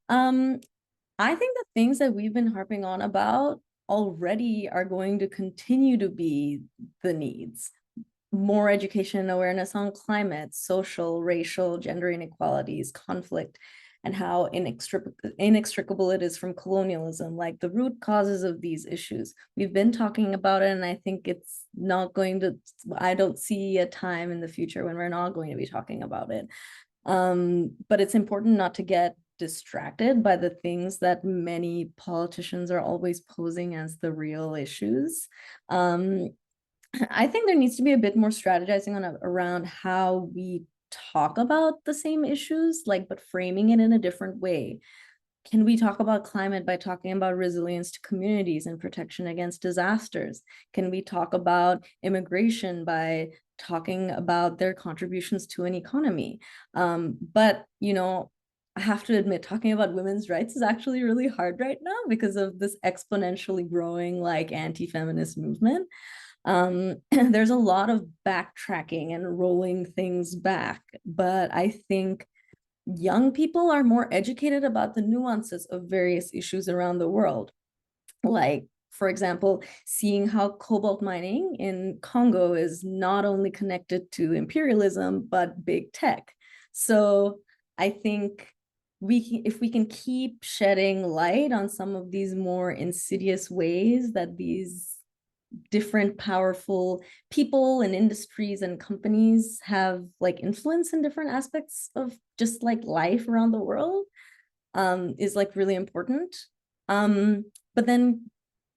I think the things that we've been harping on about already are going to continue to be the needs. More education and awareness on climate, social, racial, gender inequalities, conflict, and how inextricable it is from colonialism, like the root causes of these issues. We've been talking about it, and I think it's not going to, I don't see a time in the future when we're not going to be talking about it. But it's important not to get distracted by the things that many politicians are always posing as the real issues. I think there needs to be a bit more strategizing around how we talk about the same issues, but framing it in a different way. Can we talk about climate by talking about resilience to communities and protection against disasters? Can we talk about immigration by talking about their contributions to an economy? But, I have to admit, talking about women's rights is actually really hard right now because of this exponentially growing anti-feminist movement. There's a lot of backtracking and rolling things back, but I think young people are more educated about the nuances of various issues around the world. For example, seeing how cobalt mining in Congo is not only connected to imperialism, but big tech. So I think if we can keep shedding light on some of these more insidious ways that these different powerful people and industries and companies have influence in different aspects of just life around the world, is really important. But then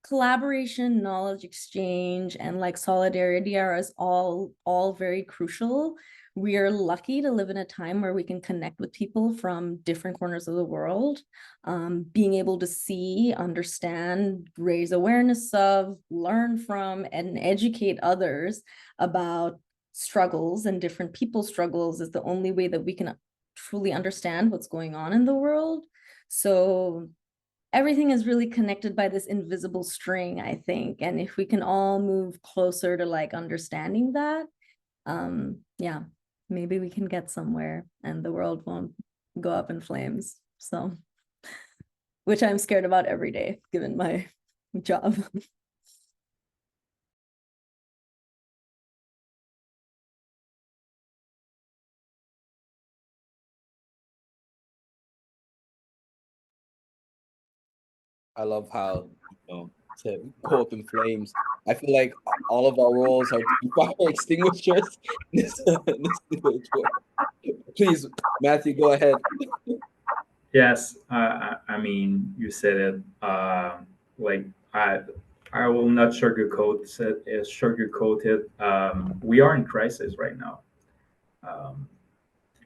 collaboration, knowledge exchange, and solidarity are as all very crucial. We are lucky to live in a time where we can connect with people from different corners of the world. Being able to see, understand, raise awareness of, learn from, and educate others about struggles and different people's struggles is the only way that we can truly understand what's going on in the world. So everything is really connected by this invisible string, I think. And if we can all move closer to like understanding that, yeah, maybe we can get somewhere and the world won't go up in flames. So, which I'm scared about every day, given my job. I love how, to go up in flames. I feel like all of our roles are to be fire extinguishers. This situation. Please, Matthew, go ahead. Yes, I mean, you said it. Like I will not sugarcoat it. We are in crisis right now,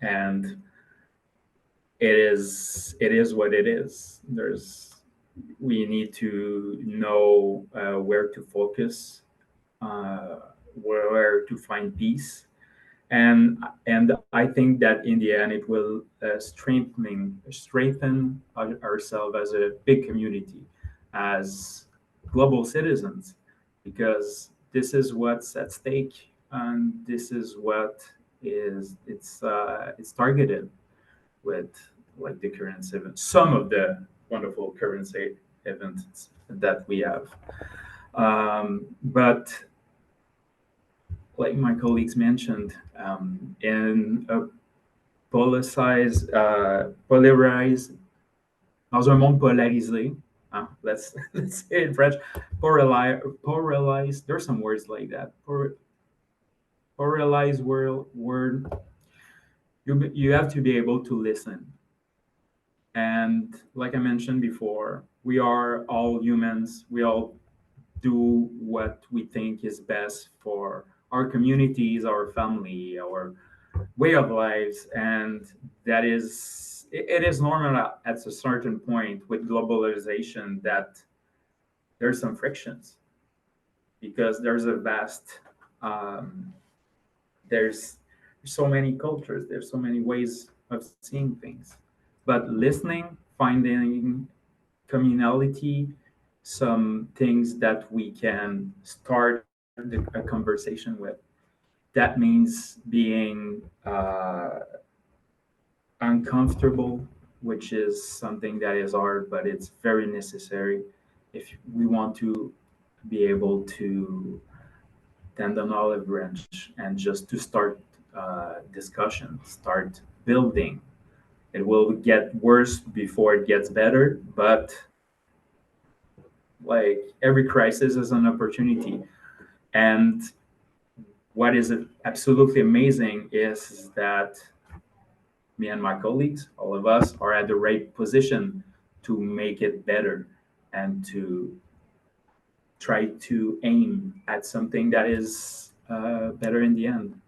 and it is what it is. We need to know where to focus, where to find peace, and I think that in the end it will strengthen ourselves as a big community, as global citizens, because this is what's at stake, and this is what it's targeted with, like the current event, some of the wonderful current events that we have. But like my colleagues mentioned, in a polarized, dans un monde polarisé, let's say it in French, polarized. There's some words like that. Polarized world, you have to be able to listen. And like I mentioned before, we are all humans. We all do what we think is best for our communities, our family, our way of lives, and that is it is normal at a certain point with globalization that there's some frictions, because there's a vast there's so many cultures, there's so many ways of seeing things, but listening, finding communality, some things that we can start a conversation with. That means being uncomfortable, which is something that is hard, but it's very necessary if we want to be able to tend an olive branch and just to start discussion, start building. It will get worse before it gets better, but like every crisis is an opportunity. And what is absolutely amazing is that me and my colleagues, all of us, are at the right position to make it better and to try to aim at something that is better in the end,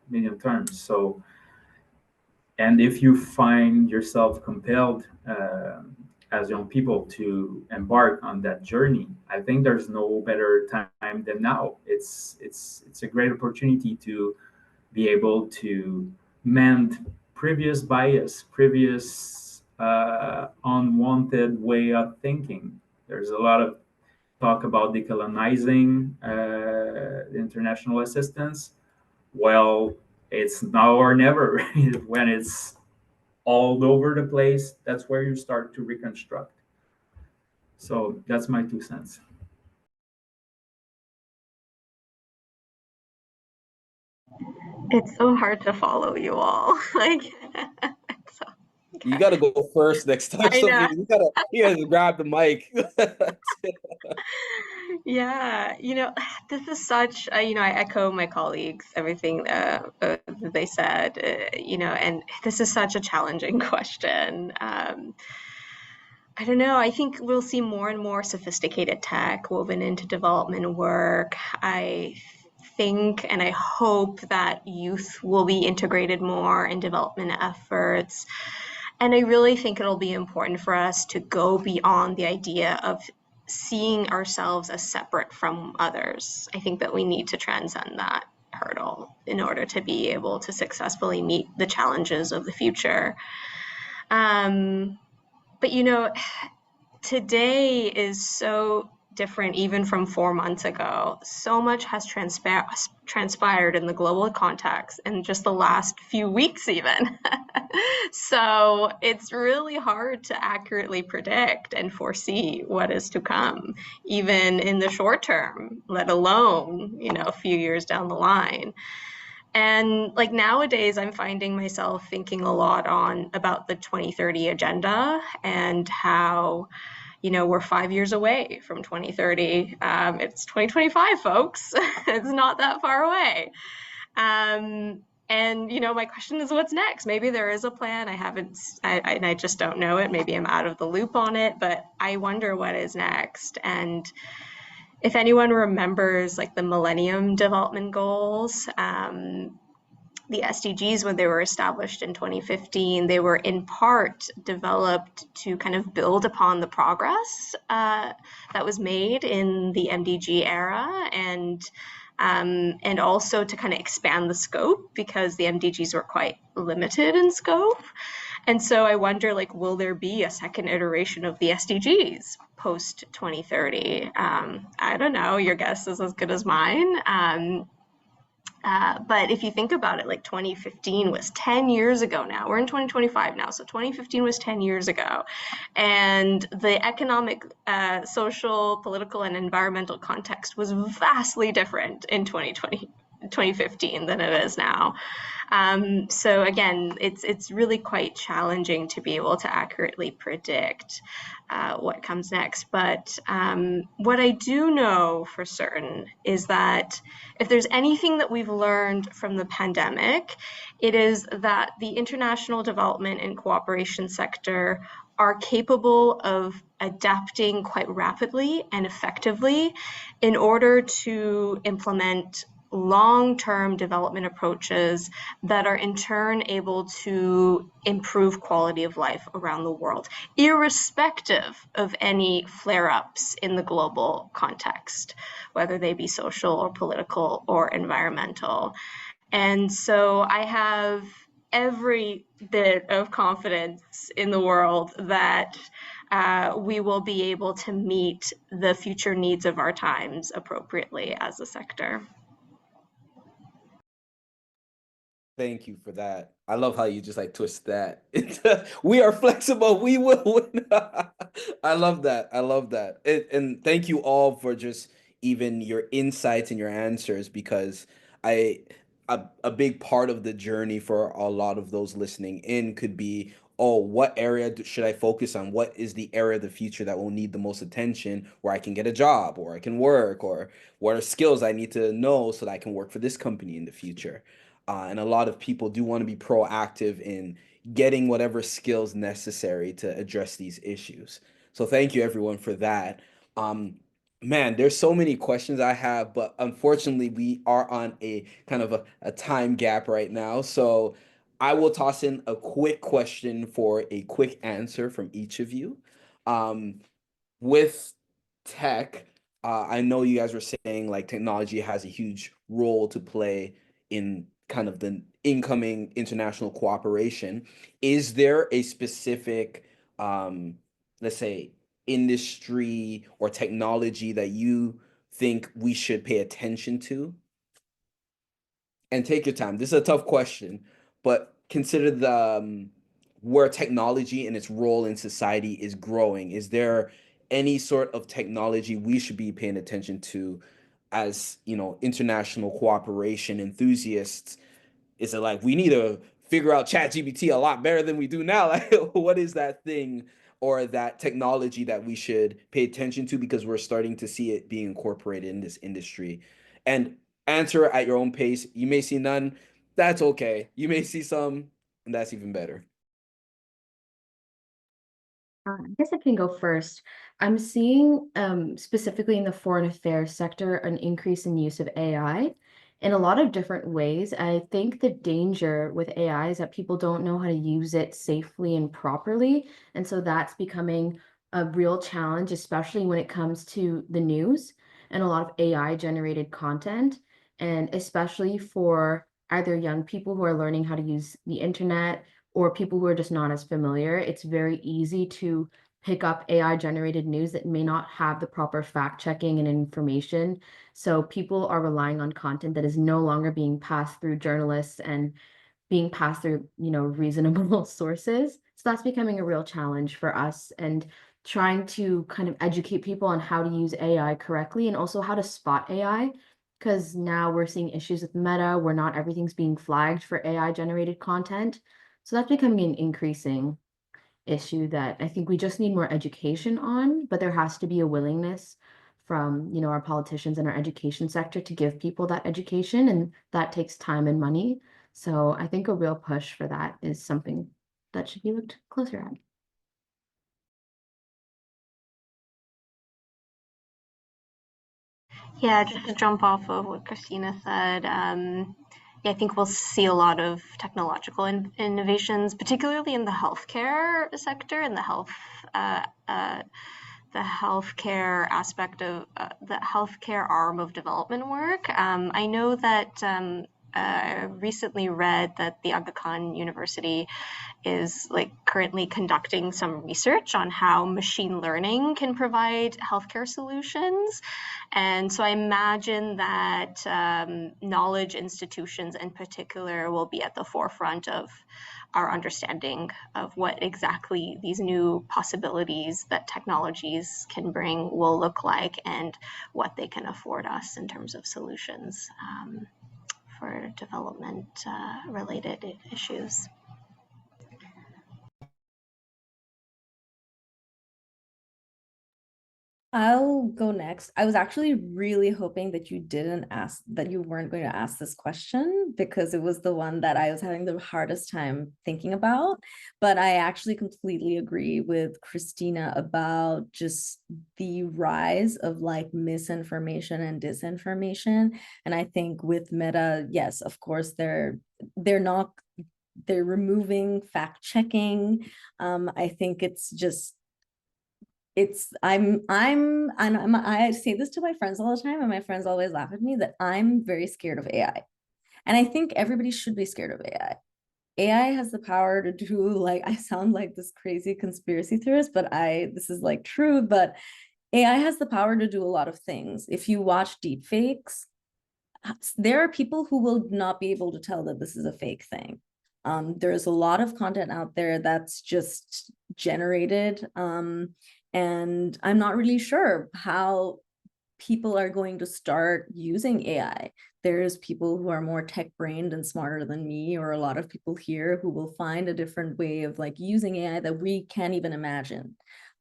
medium term. So, and if you find yourself compelled as young people to embark on that journey, I think there's no better time than now. It's a great opportunity to be able to mend previous bias, previous unwanted way of thinking. There's a lot of talk about decolonizing international assistance. Well, it's now or never. When it's all over the place, that's where you start to reconstruct. So that's my 2 cents. It's so hard to follow you all. Like, so, You gotta go first next time. I know. You gotta grab the mic. Yeah, this is such, I echo my colleagues, everything they said, and this is such a challenging question. I don't know. I think we'll see more and more sophisticated tech woven into development work. I think and I hope that youth will be integrated more in development efforts. And I really think it'll be important for us to go beyond the idea of seeing ourselves as separate from others. I think that we need to transcend that hurdle in order to be able to successfully meet the challenges of the future. But today is so different even from 4 months ago. So much has transpired in the global context in just the last few weeks even. So it's really hard to accurately predict and foresee what is to come, even in the short term, let alone, a few years down the line. And like nowadays, I'm finding myself thinking a lot about the 2030 agenda and how we're 5 years away from 2030. It's 2025, folks. It's not that far away. And my question is, what's next? Maybe there is a plan. I just don't know it. Maybe I'm out of the loop on it, but I wonder what is next. And if anyone remembers like the Millennium Development Goals, the SDGs, when they were established in 2015, they were in part developed to kind of build upon the progress that was made in the MDG era, and also to kind of expand the scope because the MDGs were quite limited in scope. And so I wonder, like, will there be a second iteration of the SDGs post 2030? I don't know. Your guess is as good as mine. But if you think about it, like 2015 was 10 years ago now. We're in 2025 now, so 2015 was 10 years ago. And the economic, social, political, and environmental context was vastly different in 2015 than it is now. So again, it's really quite challenging to be able to accurately predict what comes next. But what I do know for certain is that if there's anything that we've learned from the pandemic, it is that the international development and cooperation sector are capable of adapting quite rapidly and effectively in order to implement long-term development approaches that are in turn able to improve quality of life around the world, irrespective of any flare-ups in the global context, whether they be social or political or environmental. And so I have every bit of confidence in the world that we will be able to meet the future needs of our times appropriately as a sector. Thank you for that. I love how you just like twist that. We are flexible. We will win. I love that. I love that. And thank you all for just even your insights and your answers, because a big part of the journey for a lot of those listening in could be, oh, what area should I focus on? What is the area of the future that will need the most attention, where I can get a job or I can work, or what are skills I need to know so that I can work for this company in the future? And a lot of people do want to be proactive in getting whatever skills necessary to address these issues. So thank you everyone for that. Man, there's so many questions I have, but unfortunately we are on a kind of a time gap right now. So I will toss in a quick question for a quick answer from each of you. With tech, I know you guys were saying like technology has a huge role to play in kind of the incoming international cooperation. Is there a specific, let's say, industry or technology that you think we should pay attention to? And take your time. This is a tough question, but consider the where technology and its role in society is growing. Is there any sort of technology we should be paying attention to as, international cooperation enthusiasts? Is it like we need to figure out ChatGPT a lot better than we do now? Like, what is that thing or that technology that we should pay attention to because we're starting to see it being incorporated in this industry? And answer at your own pace. You may see none. That's okay. You may see some, and that's even better. I guess I can go first. I'm seeing specifically in the foreign affairs sector an increase in use of AI in a lot of different ways. I think the danger with AI is that people don't know how to use it safely and properly. And so that's becoming a real challenge, especially when it comes to the news and a lot of AI generated content. And especially for either young people who are learning how to use the internet or people who are just not as familiar, it's very easy to pick up AI generated news that may not have the proper fact checking and information. So people are relying on content that is no longer being passed through journalists and being passed through, reasonable sources. So that's becoming a real challenge for us, and trying to kind of educate people on how to use AI correctly and also how to spot AI. Because now we're seeing issues with Meta where not everything's being flagged for AI generated content. So that's becoming an increasing issue that I think we just need more education on, but there has to be a willingness from, our politicians and our education sector to give people that education, and that takes time and money. So I think a real push for that is something that should be looked closer at. Yeah, just to jump off of what Christina said, yeah, I think we'll see a lot of technological innovations, particularly in the healthcare sector and the healthcare aspect of the healthcare arm of development work. I know that I recently read that the Aga Khan University is currently conducting some research on how machine learning can provide healthcare solutions. And so I imagine that knowledge institutions in particular will be at the forefront of our understanding of what exactly these new possibilities that technologies can bring will look like and what they can afford us in terms of solutions for development related issues. I'll go next. I was actually really hoping that you weren't going to ask this question, because it was the one that I was having the hardest time thinking about. But I actually completely agree with Christina about just the rise of misinformation and disinformation. And I think with Meta, yes, of course, they're removing fact checking. I think it's just I say this to my friends all the time, and my friends always laugh at me, that I'm very scared of AI. And I think everybody should be scared of AI. AI has the power to do, I sound like this crazy conspiracy theorist, but this is true, but AI has the power to do a lot of things. If you watch deepfakes, there are people who will not be able to tell that this is a fake thing. There's a lot of content out there that's just generated, and I'm not really sure how people are going to start using AI. There's people who are more tech-brained and smarter than me, or a lot of people here who will find a different way of using AI that we can't even imagine.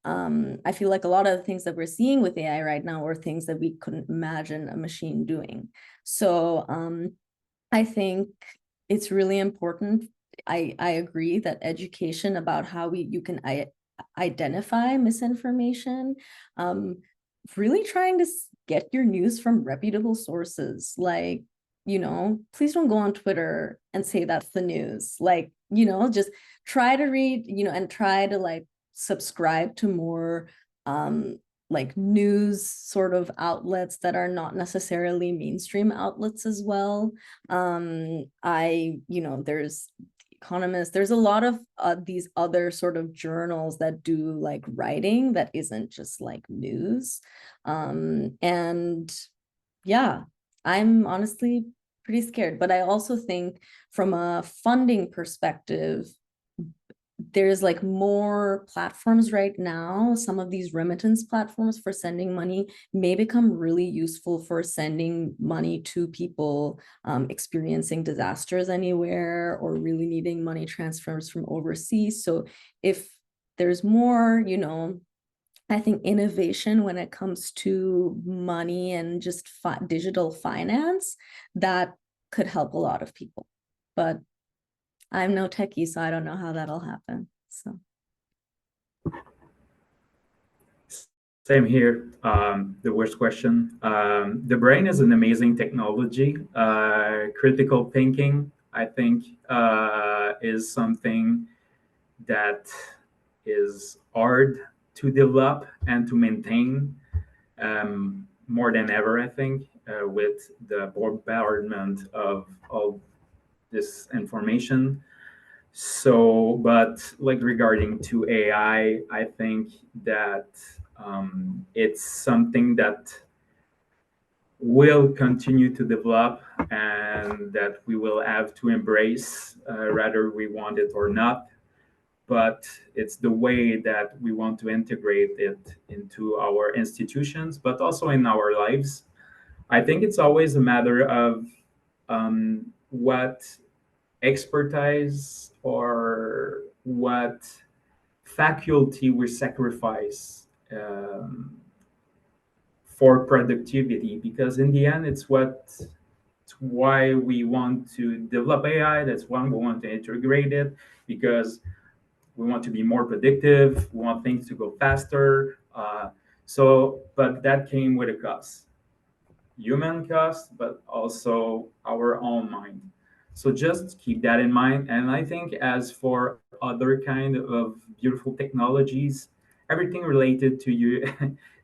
I feel like a lot of the things that we're seeing with AI right now are things that we couldn't imagine a machine doing. So I think it's really important. I agree that education about how you can identify misinformation, really trying to get your news from reputable sources. Please don't go on Twitter and say that's the news. Just try to read, and try to subscribe to more news sort of outlets that are not necessarily mainstream outlets as well. There's Economist, there's a lot of these other sort of journals that do writing that isn't just news. And yeah, I'm honestly pretty scared. But I also think from a funding perspective, there's more platforms right now. Some of these remittance platforms for sending money may become really useful for sending money to people experiencing disasters anywhere, or really needing money transfers from overseas. So if there's more, I think innovation when it comes to money and just digital finance, that could help a lot of people. But I'm no techie, so I don't know how that'll happen. So. Same here. The worst question. The brain is an amazing technology. Critical thinking, I think, is something that is hard to develop and to maintain more than ever, I think, with the bombardment of all this information. So, but like regarding to AI, I think that it's something that will continue to develop and that we will have to embrace, whether we want it or not. But it's the way that we want to integrate it into our institutions, but also in our lives. I think it's always a matter of what expertise or what faculty we sacrifice for productivity, because in the end it's why we want to develop AI. That's why we want to integrate it, because we want to be more predictive, we want things to go faster. But that came with a cost, human cost, but also our own mind. So just keep that in mind. And I think as for other kind of beautiful technologies, everything related to you,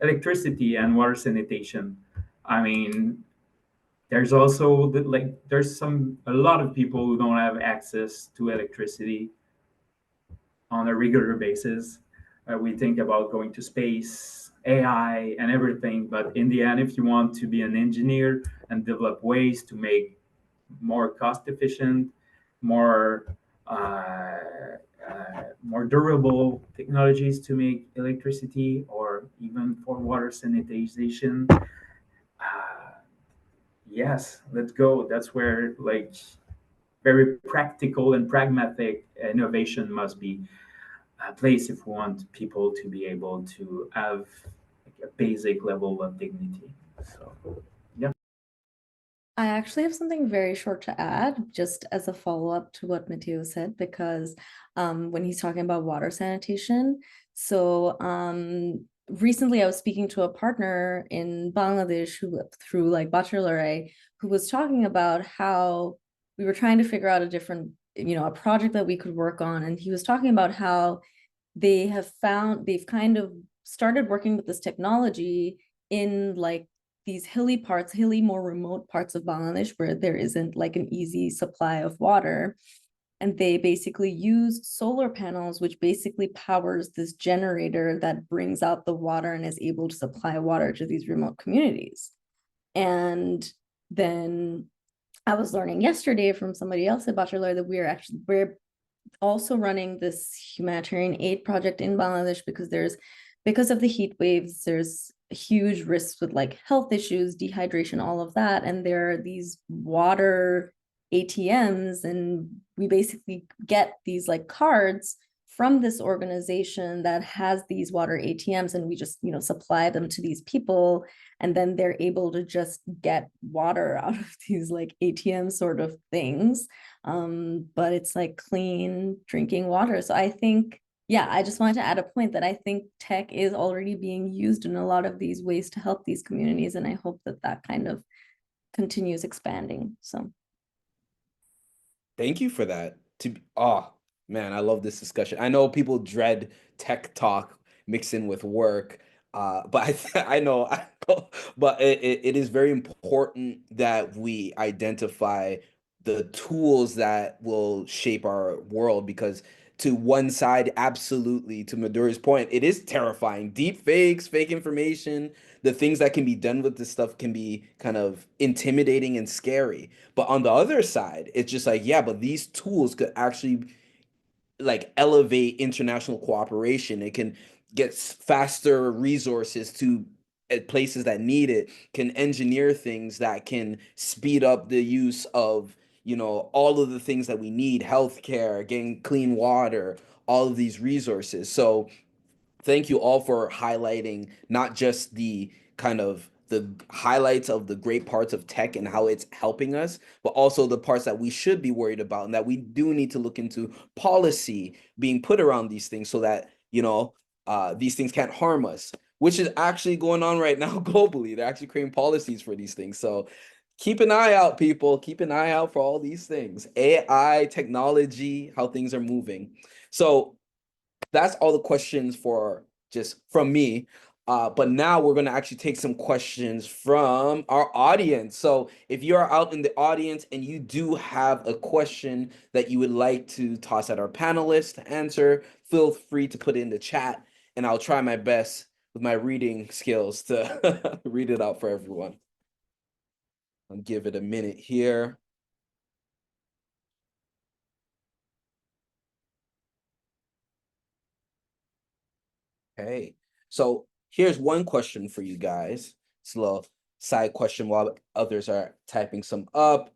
electricity and water sanitation. I mean, there's also there's a lot of people who don't have access to electricity on a regular basis. We think about going to space, AI, and everything. But in the end, if you want to be an engineer and develop ways to make more cost efficient, more more durable technologies to make electricity, or even for water sanitization, yes, let's go. That's where very practical and pragmatic innovation must be place if we want people to be able to have a basic level of dignity. So, yeah. I actually have something very short to add, just as a follow-up to what Matteo said, because when he's talking about water sanitation, so recently I was speaking to a partner in Bangladesh who through like BacharLorai, who was talking about how we were trying to figure out a project that we could work on, and he was talking about how they've kind of started working with this technology in like these hilly, more remote parts of Bangladesh where there isn't like an easy supply of water. And they basically use solar panels, which basically powers this generator that brings out the water and is able to supply water to these remote communities. And then I was learning yesterday from somebody else at BacharLorai that we're also running this humanitarian aid project in Bangladesh because of the heat waves, there's huge risks with like health issues, dehydration, all of that. And there are these water ATMs, and we basically get these like cards from this organization that has these water ATMs, and we just, supply them to these people, and then they're able to just get water out of these like ATM sort of things. But it's like clean drinking water. So I think, yeah, I just wanted to add a point that I think tech is already being used in a lot of these ways to help these communities, and I hope that that kind of continues expanding. So Thank you for that. Oh man, I love this discussion. I know people dread tech talk mixing with work, but I know, but it is very important that we identify the tools that will shape our world, because to one side, absolutely, to Madhuri's point, it is terrifying. Deep fakes, fake information, the things that can be done with this stuff can be kind of intimidating and scary. But on the other side, it's just like, yeah, but these tools could actually like elevate international cooperation. It can get faster resources to places that need it, can engineer things that can speed up the use of, all of the things that we need, healthcare, getting clean water, all of these resources. So thank you all for highlighting not just the kind of the highlights of the great parts of tech and how it's helping us, but also the parts that we should be worried about and that we do need to look into policy being put around these things so that, these things can't harm us, which is actually going on right now globally. They're actually creating policies for these things. So keep an eye out, people. Keep an eye out for all these things. AI, technology, how things are moving. So that's all the questions for just from me. But now we're going to actually take some questions from our audience. So if you are out in the audience and you do have a question that you would like to toss at our panelists to answer, feel free to put it in the chat, and I'll try my best with my reading skills to read it out for everyone. I'll give it a minute here. Okay, so here's one question for you guys. It's a little side question while others are typing some up.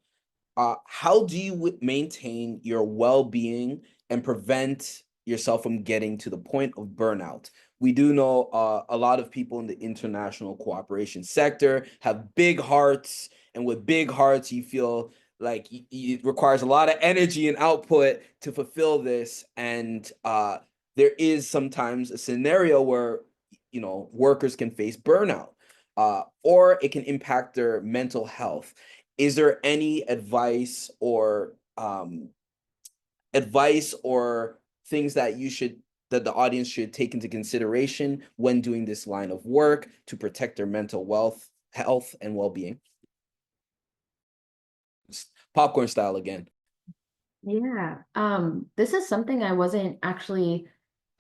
How do you maintain your well-being and prevent yourself from getting to the point of burnout? We do know a lot of people in the international cooperation sector have big hearts, and with big hearts, you feel like it requires a lot of energy and output to fulfill this. And there is sometimes a scenario where, workers can face burnout, or it can impact their mental health. Is there any advice or things that the audience should take into consideration when doing this line of work to protect their mental health and well-being? Popcorn style again. Yeah, this is something I wasn't actually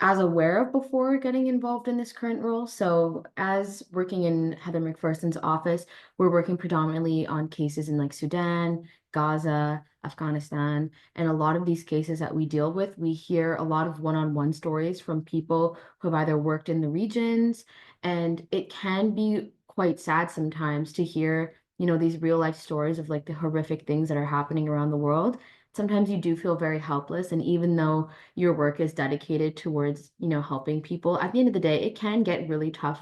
as aware of before getting involved in this current role. So as working in Heather McPherson's office, we're working predominantly on cases in like Sudan, Gaza, Afghanistan, and a lot of these cases that we deal with, we hear a lot of one-on-one stories from people who have either worked in the regions, and it can be quite sad sometimes to hear, these real life stories of like the horrific things that are happening around the world. Sometimes you do feel very helpless, and even though your work is dedicated towards, helping people, at the end of the day, it can get really tough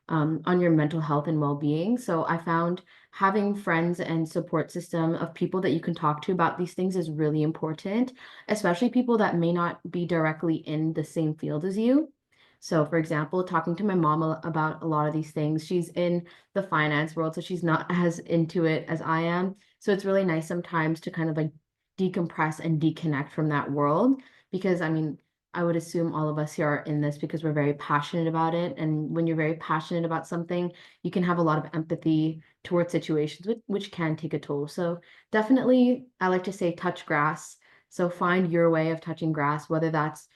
on your mental health and well-being. So I found having friends and support system of people that you can talk to about these things is really important, especially people that may not be directly in the same field as you. So for example, talking to my mom about a lot of these things, she's in the finance world, so she's not as into it as I am. So it's really nice sometimes to kind of like decompress and disconnect from that world, because I would assume all of us here are in this because we're very passionate about it. And when you're very passionate about something, you can have a lot of empathy towards situations, which can take a toll. So definitely, I like to say touch grass. So find your way of touching grass, whether that's,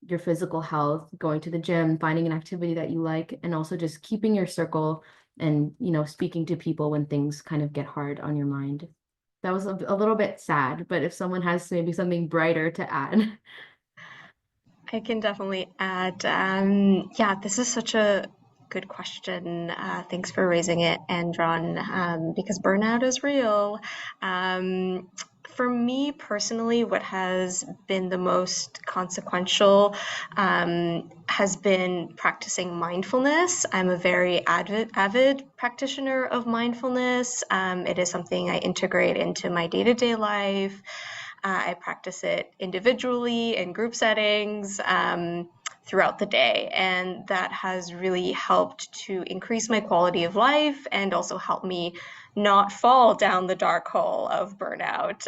your physical health, going to the gym, finding an activity that you like, and also just keeping your circle and, speaking to people when things kind of get hard on your mind. That was a little bit sad, but if someone has maybe something brighter to add. I can definitely add. Yeah, this is such a good question. Thanks for raising it, Andron, because burnout is real. For me personally, what has been the most consequential has been practicing mindfulness. I'm a very avid practitioner of mindfulness. It is something I integrate into my day-to-day life. I practice it individually in group settings throughout the day, and that has really helped to increase my quality of life and also help me not fall down the dark hole of burnout,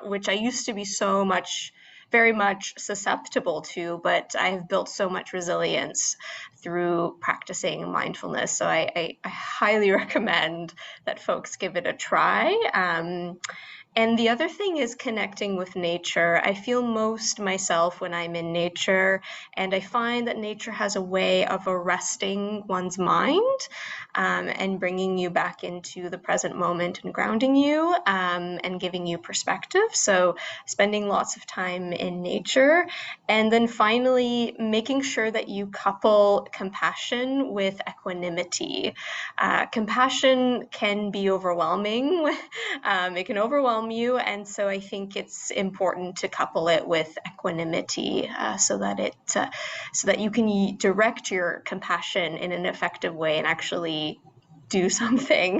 which I used to be very much susceptible to, but I've built so much resilience through practicing mindfulness. So I highly recommend that folks give it a try. And the other thing is connecting with nature. I feel most myself when I'm in nature, and I find that nature has a way of arresting one's mind and bringing you back into the present moment and grounding you and giving you perspective. So spending lots of time in nature. And then finally, making sure that you couple compassion with equanimity. Compassion can be overwhelming. It can overwhelm you, and so I think it's important to couple it with equanimity so that you can direct your compassion in an effective way and actually do something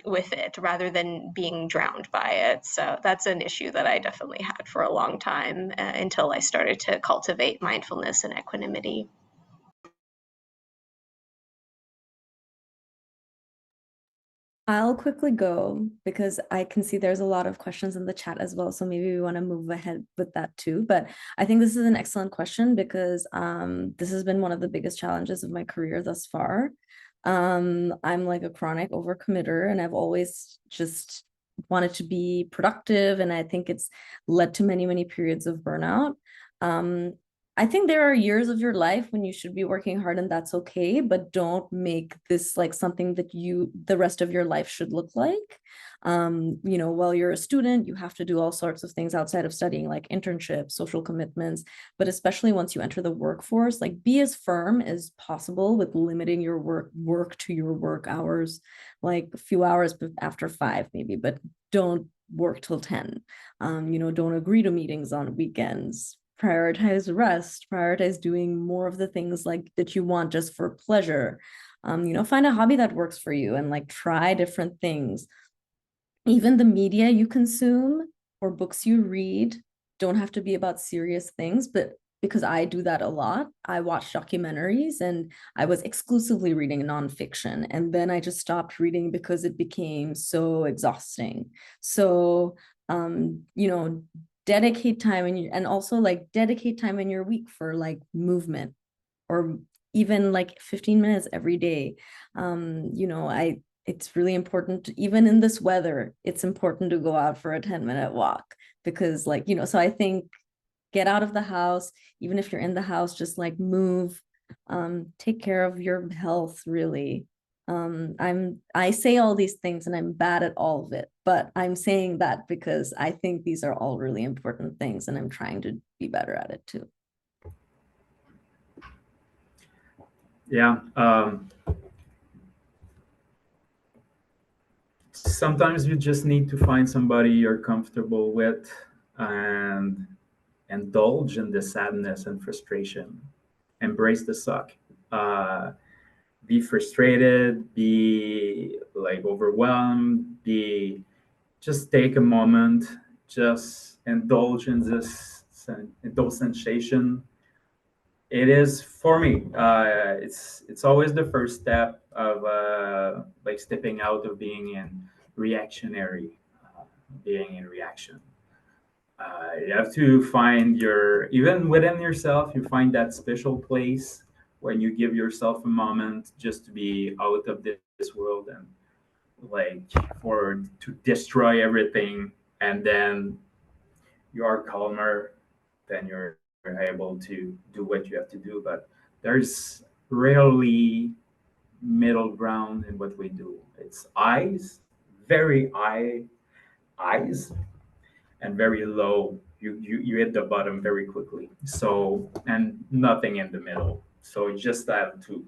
with it rather than being drowned by it. So that's an issue that I definitely had for a long time until I started to cultivate mindfulness and equanimity. I'll quickly go because I can see there's a lot of questions in the chat as well. So maybe we want to move ahead with that too. But I think this is an excellent question because this has been one of the biggest challenges of my career thus far. I'm like a chronic overcommitter, and I've always just wanted to be productive. And I think it's led to many, many periods of burnout. I think there are years of your life when you should be working hard, and that's okay, but don't make this like something that the rest of your life should look like. You know, while you're a student, you have to do all sorts of things outside of studying, like internships, social commitments, but especially once you enter the workforce, like be as firm as possible with limiting your work to your work hours, like a few hours after 5 maybe, but don't work till 10. You know, don't agree to meetings on weekends. Prioritize rest, prioritize doing more of the things like that you want just for pleasure. You know, find a hobby that works for you and like try different things. Even the media you consume or books you read don't have to be about serious things, but because I do that a lot, I watch documentaries and I was exclusively reading nonfiction. And then I just stopped reading because it became so exhausting. So, you know, dedicate time and also like dedicate time in your week for like movement or even like 15 minutes every day. You know, it's really important to, even in this weather, it's important to go out for a 10-minute walk because like, you know, so I think get out of the house, even if you're in the house, just like move, take care of your health really. I say all these things and I'm bad at all of it, but I'm saying that because I think these are all really important things and I'm trying to be better at it too. Yeah. Sometimes you just need to find somebody you're comfortable with and indulge in the sadness and frustration. Embrace the suck. Be frustrated, be like overwhelmed, be just take a moment, just indulge in those sensation. It is for me. It's always the first step of like stepping out of being in reactionary, being in reaction. You have to find even within yourself, you find that special place when you give yourself a moment just to be out of this world and like to destroy everything, and then you are calmer, then you're able to do what you have to do. But there's rarely middle ground in what we do. It's very eyes, and very low. You hit the bottom very quickly. So, and nothing in the middle. So you just have to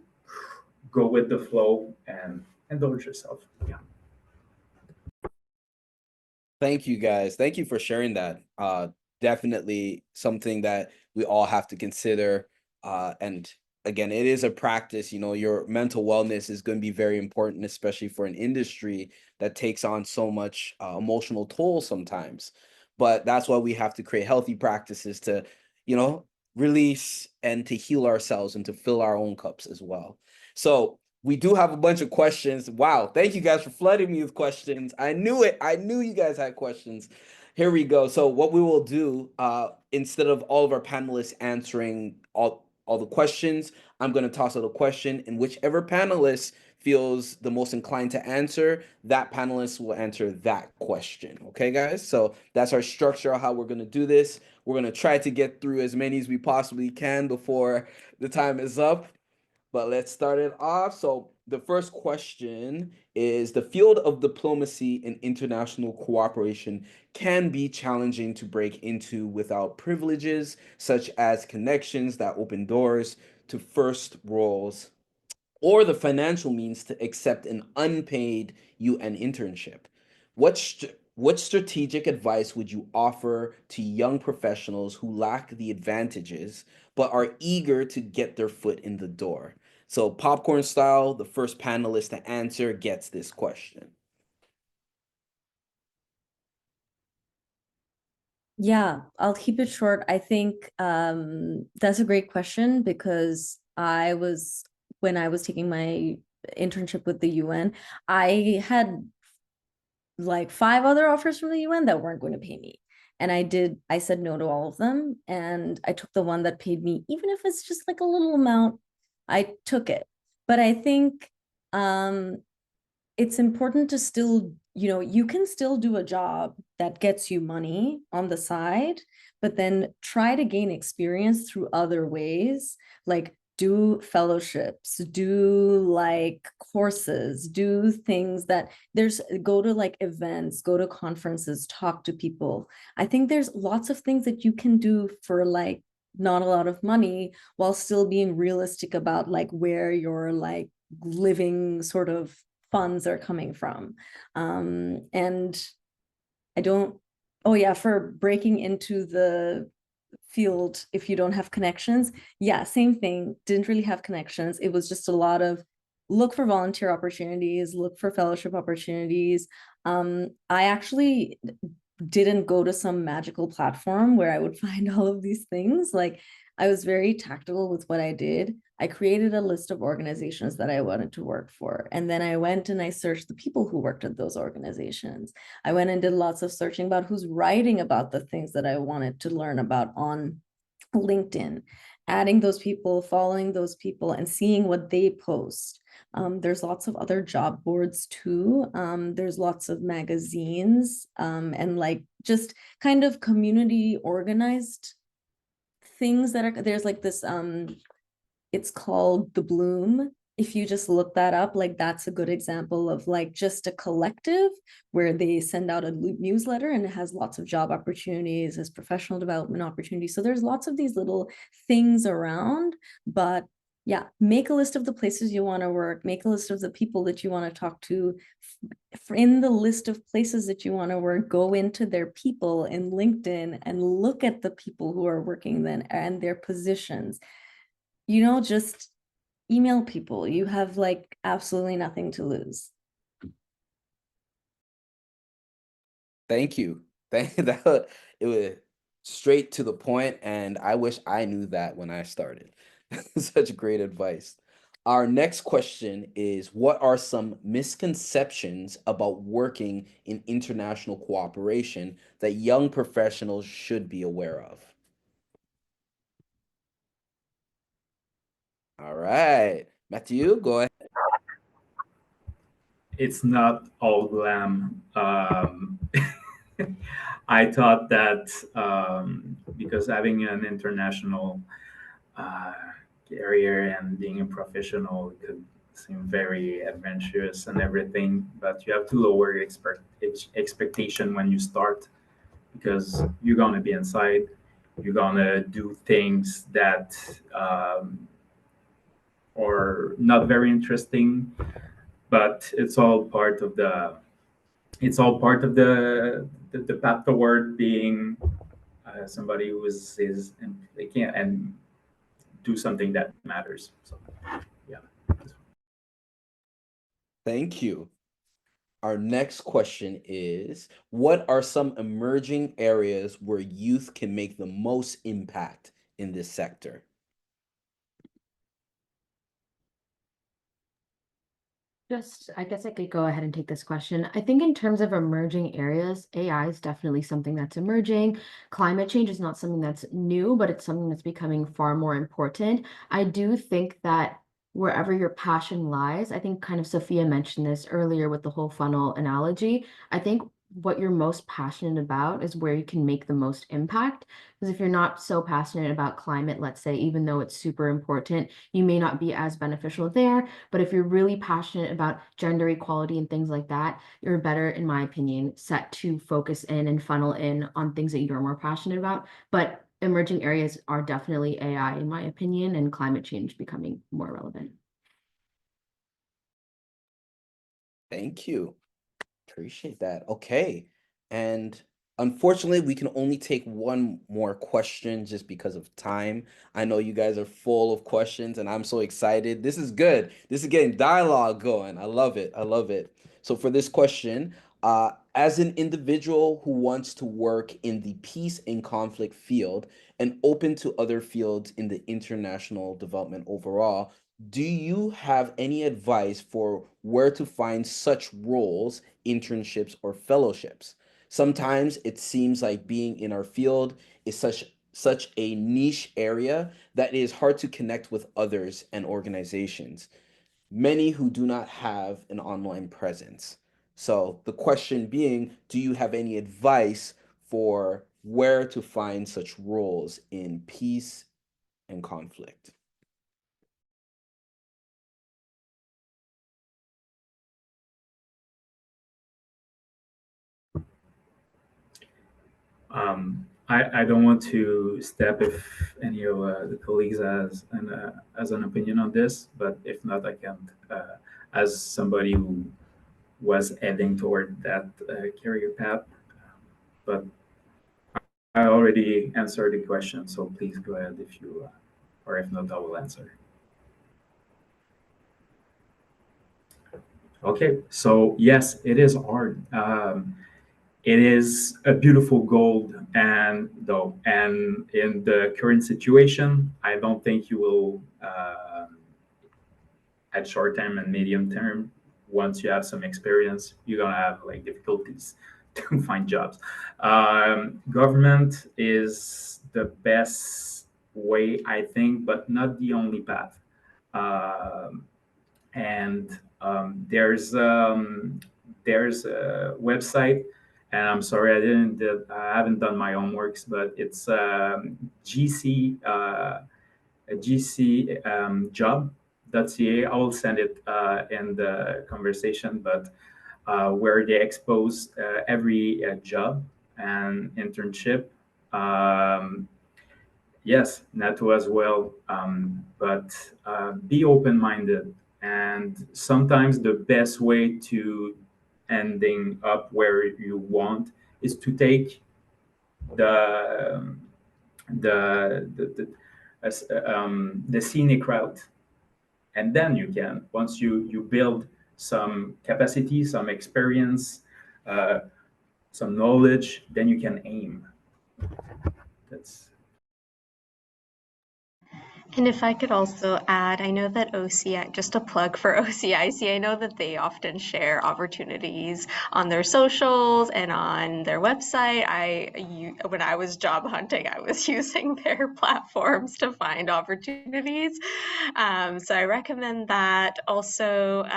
go with the flow and indulge yourself. Yeah. Thank you guys. Thank you for sharing that. Definitely something that we all have to consider. And again, it is a practice. You know, your mental wellness is going to be very important, especially for an industry that takes on so much emotional toll sometimes. But that's why we have to create healthy practices to, you know, release and to heal ourselves and to fill our own cups as well. So we do have a bunch of questions. Wow. Thank you guys for flooding me with questions. I knew it. I knew you guys had questions. Here we go. So what we will do, instead of all of our panelists answering all the questions, I'm going to toss out a question, and whichever panelist feels the most inclined to answer, that panelist will answer that question. Okay, guys? So that's our structure of how we're going to do this. We're going to try to get through as many as we possibly can before the time is up. But let's start it off. So the first question is, the field of diplomacy and international cooperation can be challenging to break into without privileges, such as connections that open doors to first roles or the financial means to accept an unpaid UN internship. What strategic advice would you offer to young professionals who lack the advantages but are eager to get their foot in the door? So popcorn style, the first panelist to answer gets this question. Yeah, I'll keep it short. I think that's a great question because when I was taking my internship with the UN, I had like 5 other offers from the UN that weren't going to pay me. And I said no to all of them. And I took the one that paid me, even if it's just like a little amount, I took it. But I think it's important to still, you can still do a job that gets you money on the side, but then try to gain experience through other ways, like do fellowships, do like courses, do things that go to like events, go to conferences, talk to people. I think there's lots of things that you can do for like not a lot of money while still being realistic about like where your like living sort of funds are coming from. And I don't, oh yeah, for breaking into the field if you don't have connections, yeah, same thing, didn't really have connections. It was just a lot of look for volunteer opportunities, look for fellowship opportunities. I actually didn't go to some magical platform where I would find all of these things. Like I was very tactical with what I did. I created a list of organizations that I wanted to work for. And then I went and I searched the people who worked at those organizations. I went and did lots of searching about who's writing about the things that I wanted to learn about on LinkedIn, adding those people, following those people, and seeing what they post. There's lots of other job boards too. There's lots of magazines and like just kind of community organized things that are, there's like this, it's called The Bloom. If you just look that up, like that's a good example of like just a collective where they send out a newsletter and it has lots of job opportunities, has professional development opportunities. So there's lots of these little things around, but yeah, make a list of the places you want to work, make a list of the people that you want to talk to. In the list of places that you want to work, go into their people in LinkedIn and look at the people who are working then and their positions. Just email people. You have like absolutely nothing to lose. Thank you. It was straight to the point, and I wish I knew that when I started. Such great advice. Our next question is, what are some misconceptions about working in international cooperation that young professionals should be aware of? All right, Matthew, go ahead. It's not all glam. I thought that because having an international career and being a professional could seem very adventurous and everything, but you have to lower your expectation when you start, because you're gonna be inside. You're gonna do things that are not very interesting, but it's all part of the path toward being somebody who is and do something that matters. So yeah. Thank you. Our next question is, what are some emerging areas where youth can make the most impact in this sector? I guess I could go ahead and take this question. I think in terms of emerging areas, AI is definitely something that's emerging. Climate change is not something that's new, but it's something that's becoming far more important. I do think that wherever your passion lies, I think kind of Sophia mentioned this earlier with the whole funnel analogy. I think what you're most passionate about is where you can make the most impact. Because if you're not so passionate about climate, let's say, even though it's super important, you may not be as beneficial there. But if you're really passionate about gender equality and things like that, you're better, in my opinion, set to focus in and funnel in on things that you're more passionate about. But emerging areas are definitely AI, in my opinion, and climate change becoming more relevant. Thank you. Appreciate that. Okay. And unfortunately, we can only take one more question just because of time. I know you guys are full of questions and I'm so excited. This is good. This is getting dialogue going. I love it. I love it. So for this question, as an individual who wants to work in the peace and conflict field and open to other fields in the international development overall, do you have any advice for where to find such roles, internships, or fellowships? Sometimes it seems like being in our field is such a niche area that it is hard to connect with others and organizations, many who do not have an online presence. So the question being, do you have any advice for where to find such roles in peace and conflict? I don't want to step if any of the colleagues has an opinion on this, but if not, I can, as somebody who was heading toward that career path. But I already answered the question, so please go ahead if you, or if not, I will answer. Okay, so yes, it is hard. It is a beautiful goal, and in the current situation, I don't think you will, at short term and medium term, once you have some experience, you're gonna have like difficulties to find jobs. Government is the best way, I think, but not the only path. And there's a website, and I'm sorry I haven't done my homeworks, but it's GC job.ca. I'll send it in the conversation, but where they expose every job and internship. Yes, NATO as well, but be open-minded. And sometimes the best way to ending up where you want is to take the the scenic route, and then you can, once you build some capacity, some experience, some knowledge, then you can aim. That's. And if I could also add, I know that OCI, just a plug for OCIC, I know that they often share opportunities on their socials and on their website. When I was job hunting, I was using their platforms to find opportunities. So I recommend that. Also,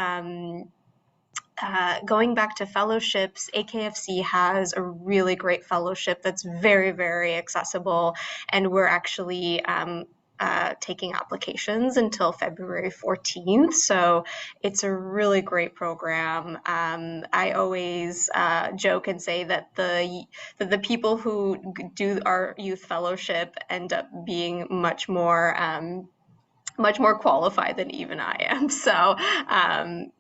going back to fellowships, AKFC has a really great fellowship that's very, very accessible, and we're actually taking applications until February 14th. So it's a really great program. I always joke and say that the people who do our youth fellowship end up being much more qualified than even I am. So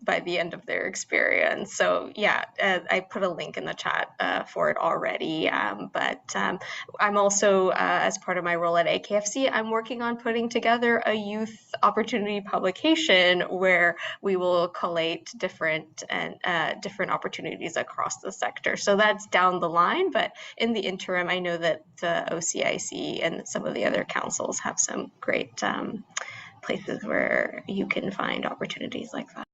by the end of their experience. So yeah, I put a link in the chat for it already. But I'm also, as part of my role at AKFC, I'm working on putting together a youth opportunity publication where we will collate different opportunities across the sector. So that's down the line, but in the interim, I know that OCIC and some of the other councils have some great places where you can find opportunities like that.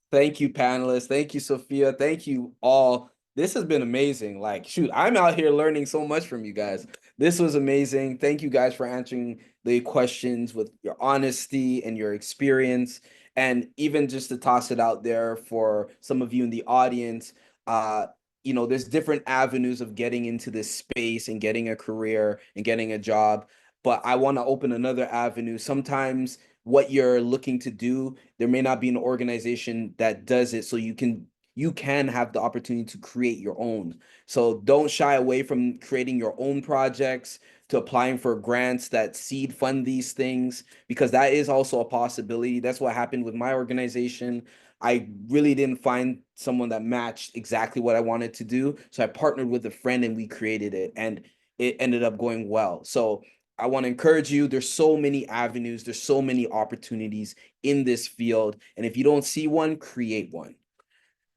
Thank you, panelists. Thank you, Sophia. Thank you all. This has been amazing. Like, shoot, I'm out here learning so much from you guys. This was amazing. Thank you guys for answering the questions with your honesty and your experience. And even just to toss it out there for some of you in the audience, there's different avenues of getting into this space and getting a career and getting a job. But I want to open another avenue. Sometimes what you're looking to do, there may not be an organization that does it, so you can have the opportunity to create your own. So don't shy away from creating your own projects, to applying for grants that seed fund these things, because that is also a possibility. That's what happened with my organization. I really didn't find someone that matched exactly what I wanted to do, so I partnered with a friend and we created it, and it ended up going well. So I want to encourage you. There's so many avenues. There's so many opportunities in this field. And if you don't see one, create one.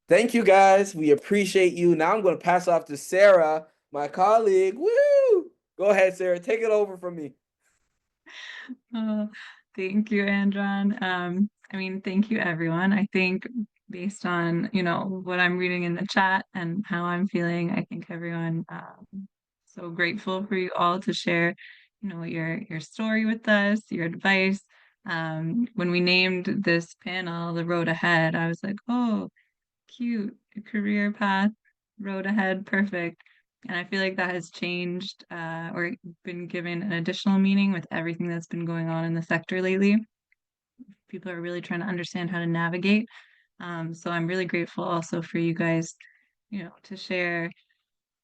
Thank you, guys. We appreciate you. Now I'm going to pass off to Sarah, my colleague. Woo! Go ahead, Sarah. Take it over from me. Thank you, Andron. I mean, thank you, everyone. I think based on, what I'm reading in the chat and how I'm feeling, I think everyone so grateful for you all to share, your story with us, your advice. When we named this panel The Road Ahead, I was like, oh, cute, career path, road ahead, perfect. And I feel like that has changed or been given an additional meaning with everything that's been going on in the sector lately. People are really trying to understand how to navigate. So I'm really grateful also for you guys, to share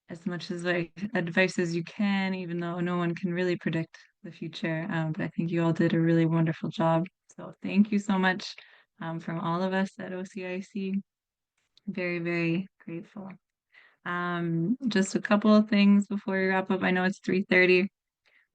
as much as like advice as you can, even though no one can really predict the future. But I think you all did a really wonderful job. So thank you so much from all of us at OCIC. Very, very grateful. Just a couple of things before we wrap up. I know it's 3:30.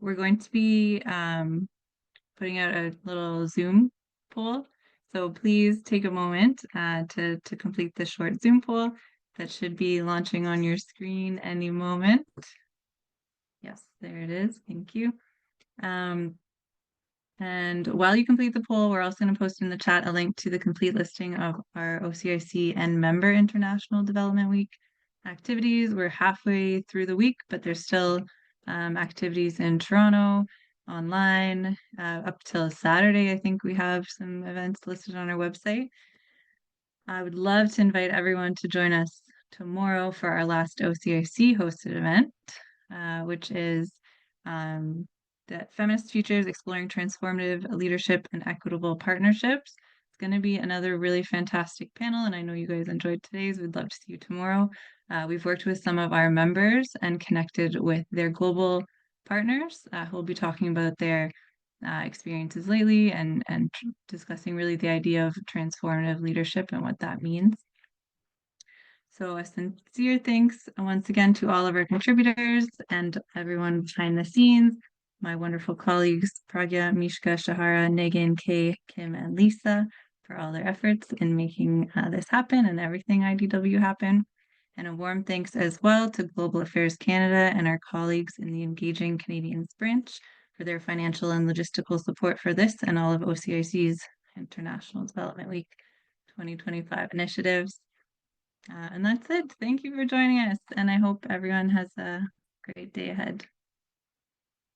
We're going to be putting out a little Zoom poll. So please take a moment to complete the short Zoom poll that should be launching on your screen any moment. Yes, there it is. Thank you. And while you complete the poll, we're also going to post in the chat a link to the complete listing of our OCIC and member International Development Week activities. We're halfway through the week, but there's still activities in Toronto online up till Saturday. I think we have some events listed on our website. I would love to invite everyone to join us tomorrow for our last OCIC hosted event, which is the Feminist Futures Exploring Transformative Leadership and Equitable Partnerships. It's going to be another really fantastic panel, and I know you guys enjoyed today's. We'd love to see you tomorrow. We've worked with some of our members and connected with their global partners who will be talking about their experiences lately and discussing really the idea of transformative leadership and what that means. So a sincere thanks once again to all of our contributors and everyone behind the scenes, my wonderful colleagues, Pragya, Mishka, Shahara, Negan, Kay, Kim, and Lisa for all their efforts in making this happen and everything IDW happen. And a warm thanks as well to Global Affairs Canada and our colleagues in the Engaging Canadians branch for their financial and logistical support for this and all of OCIC's International Development Week 2025 initiatives. And that's it. Thank you for joining us, and I hope everyone has a great day ahead.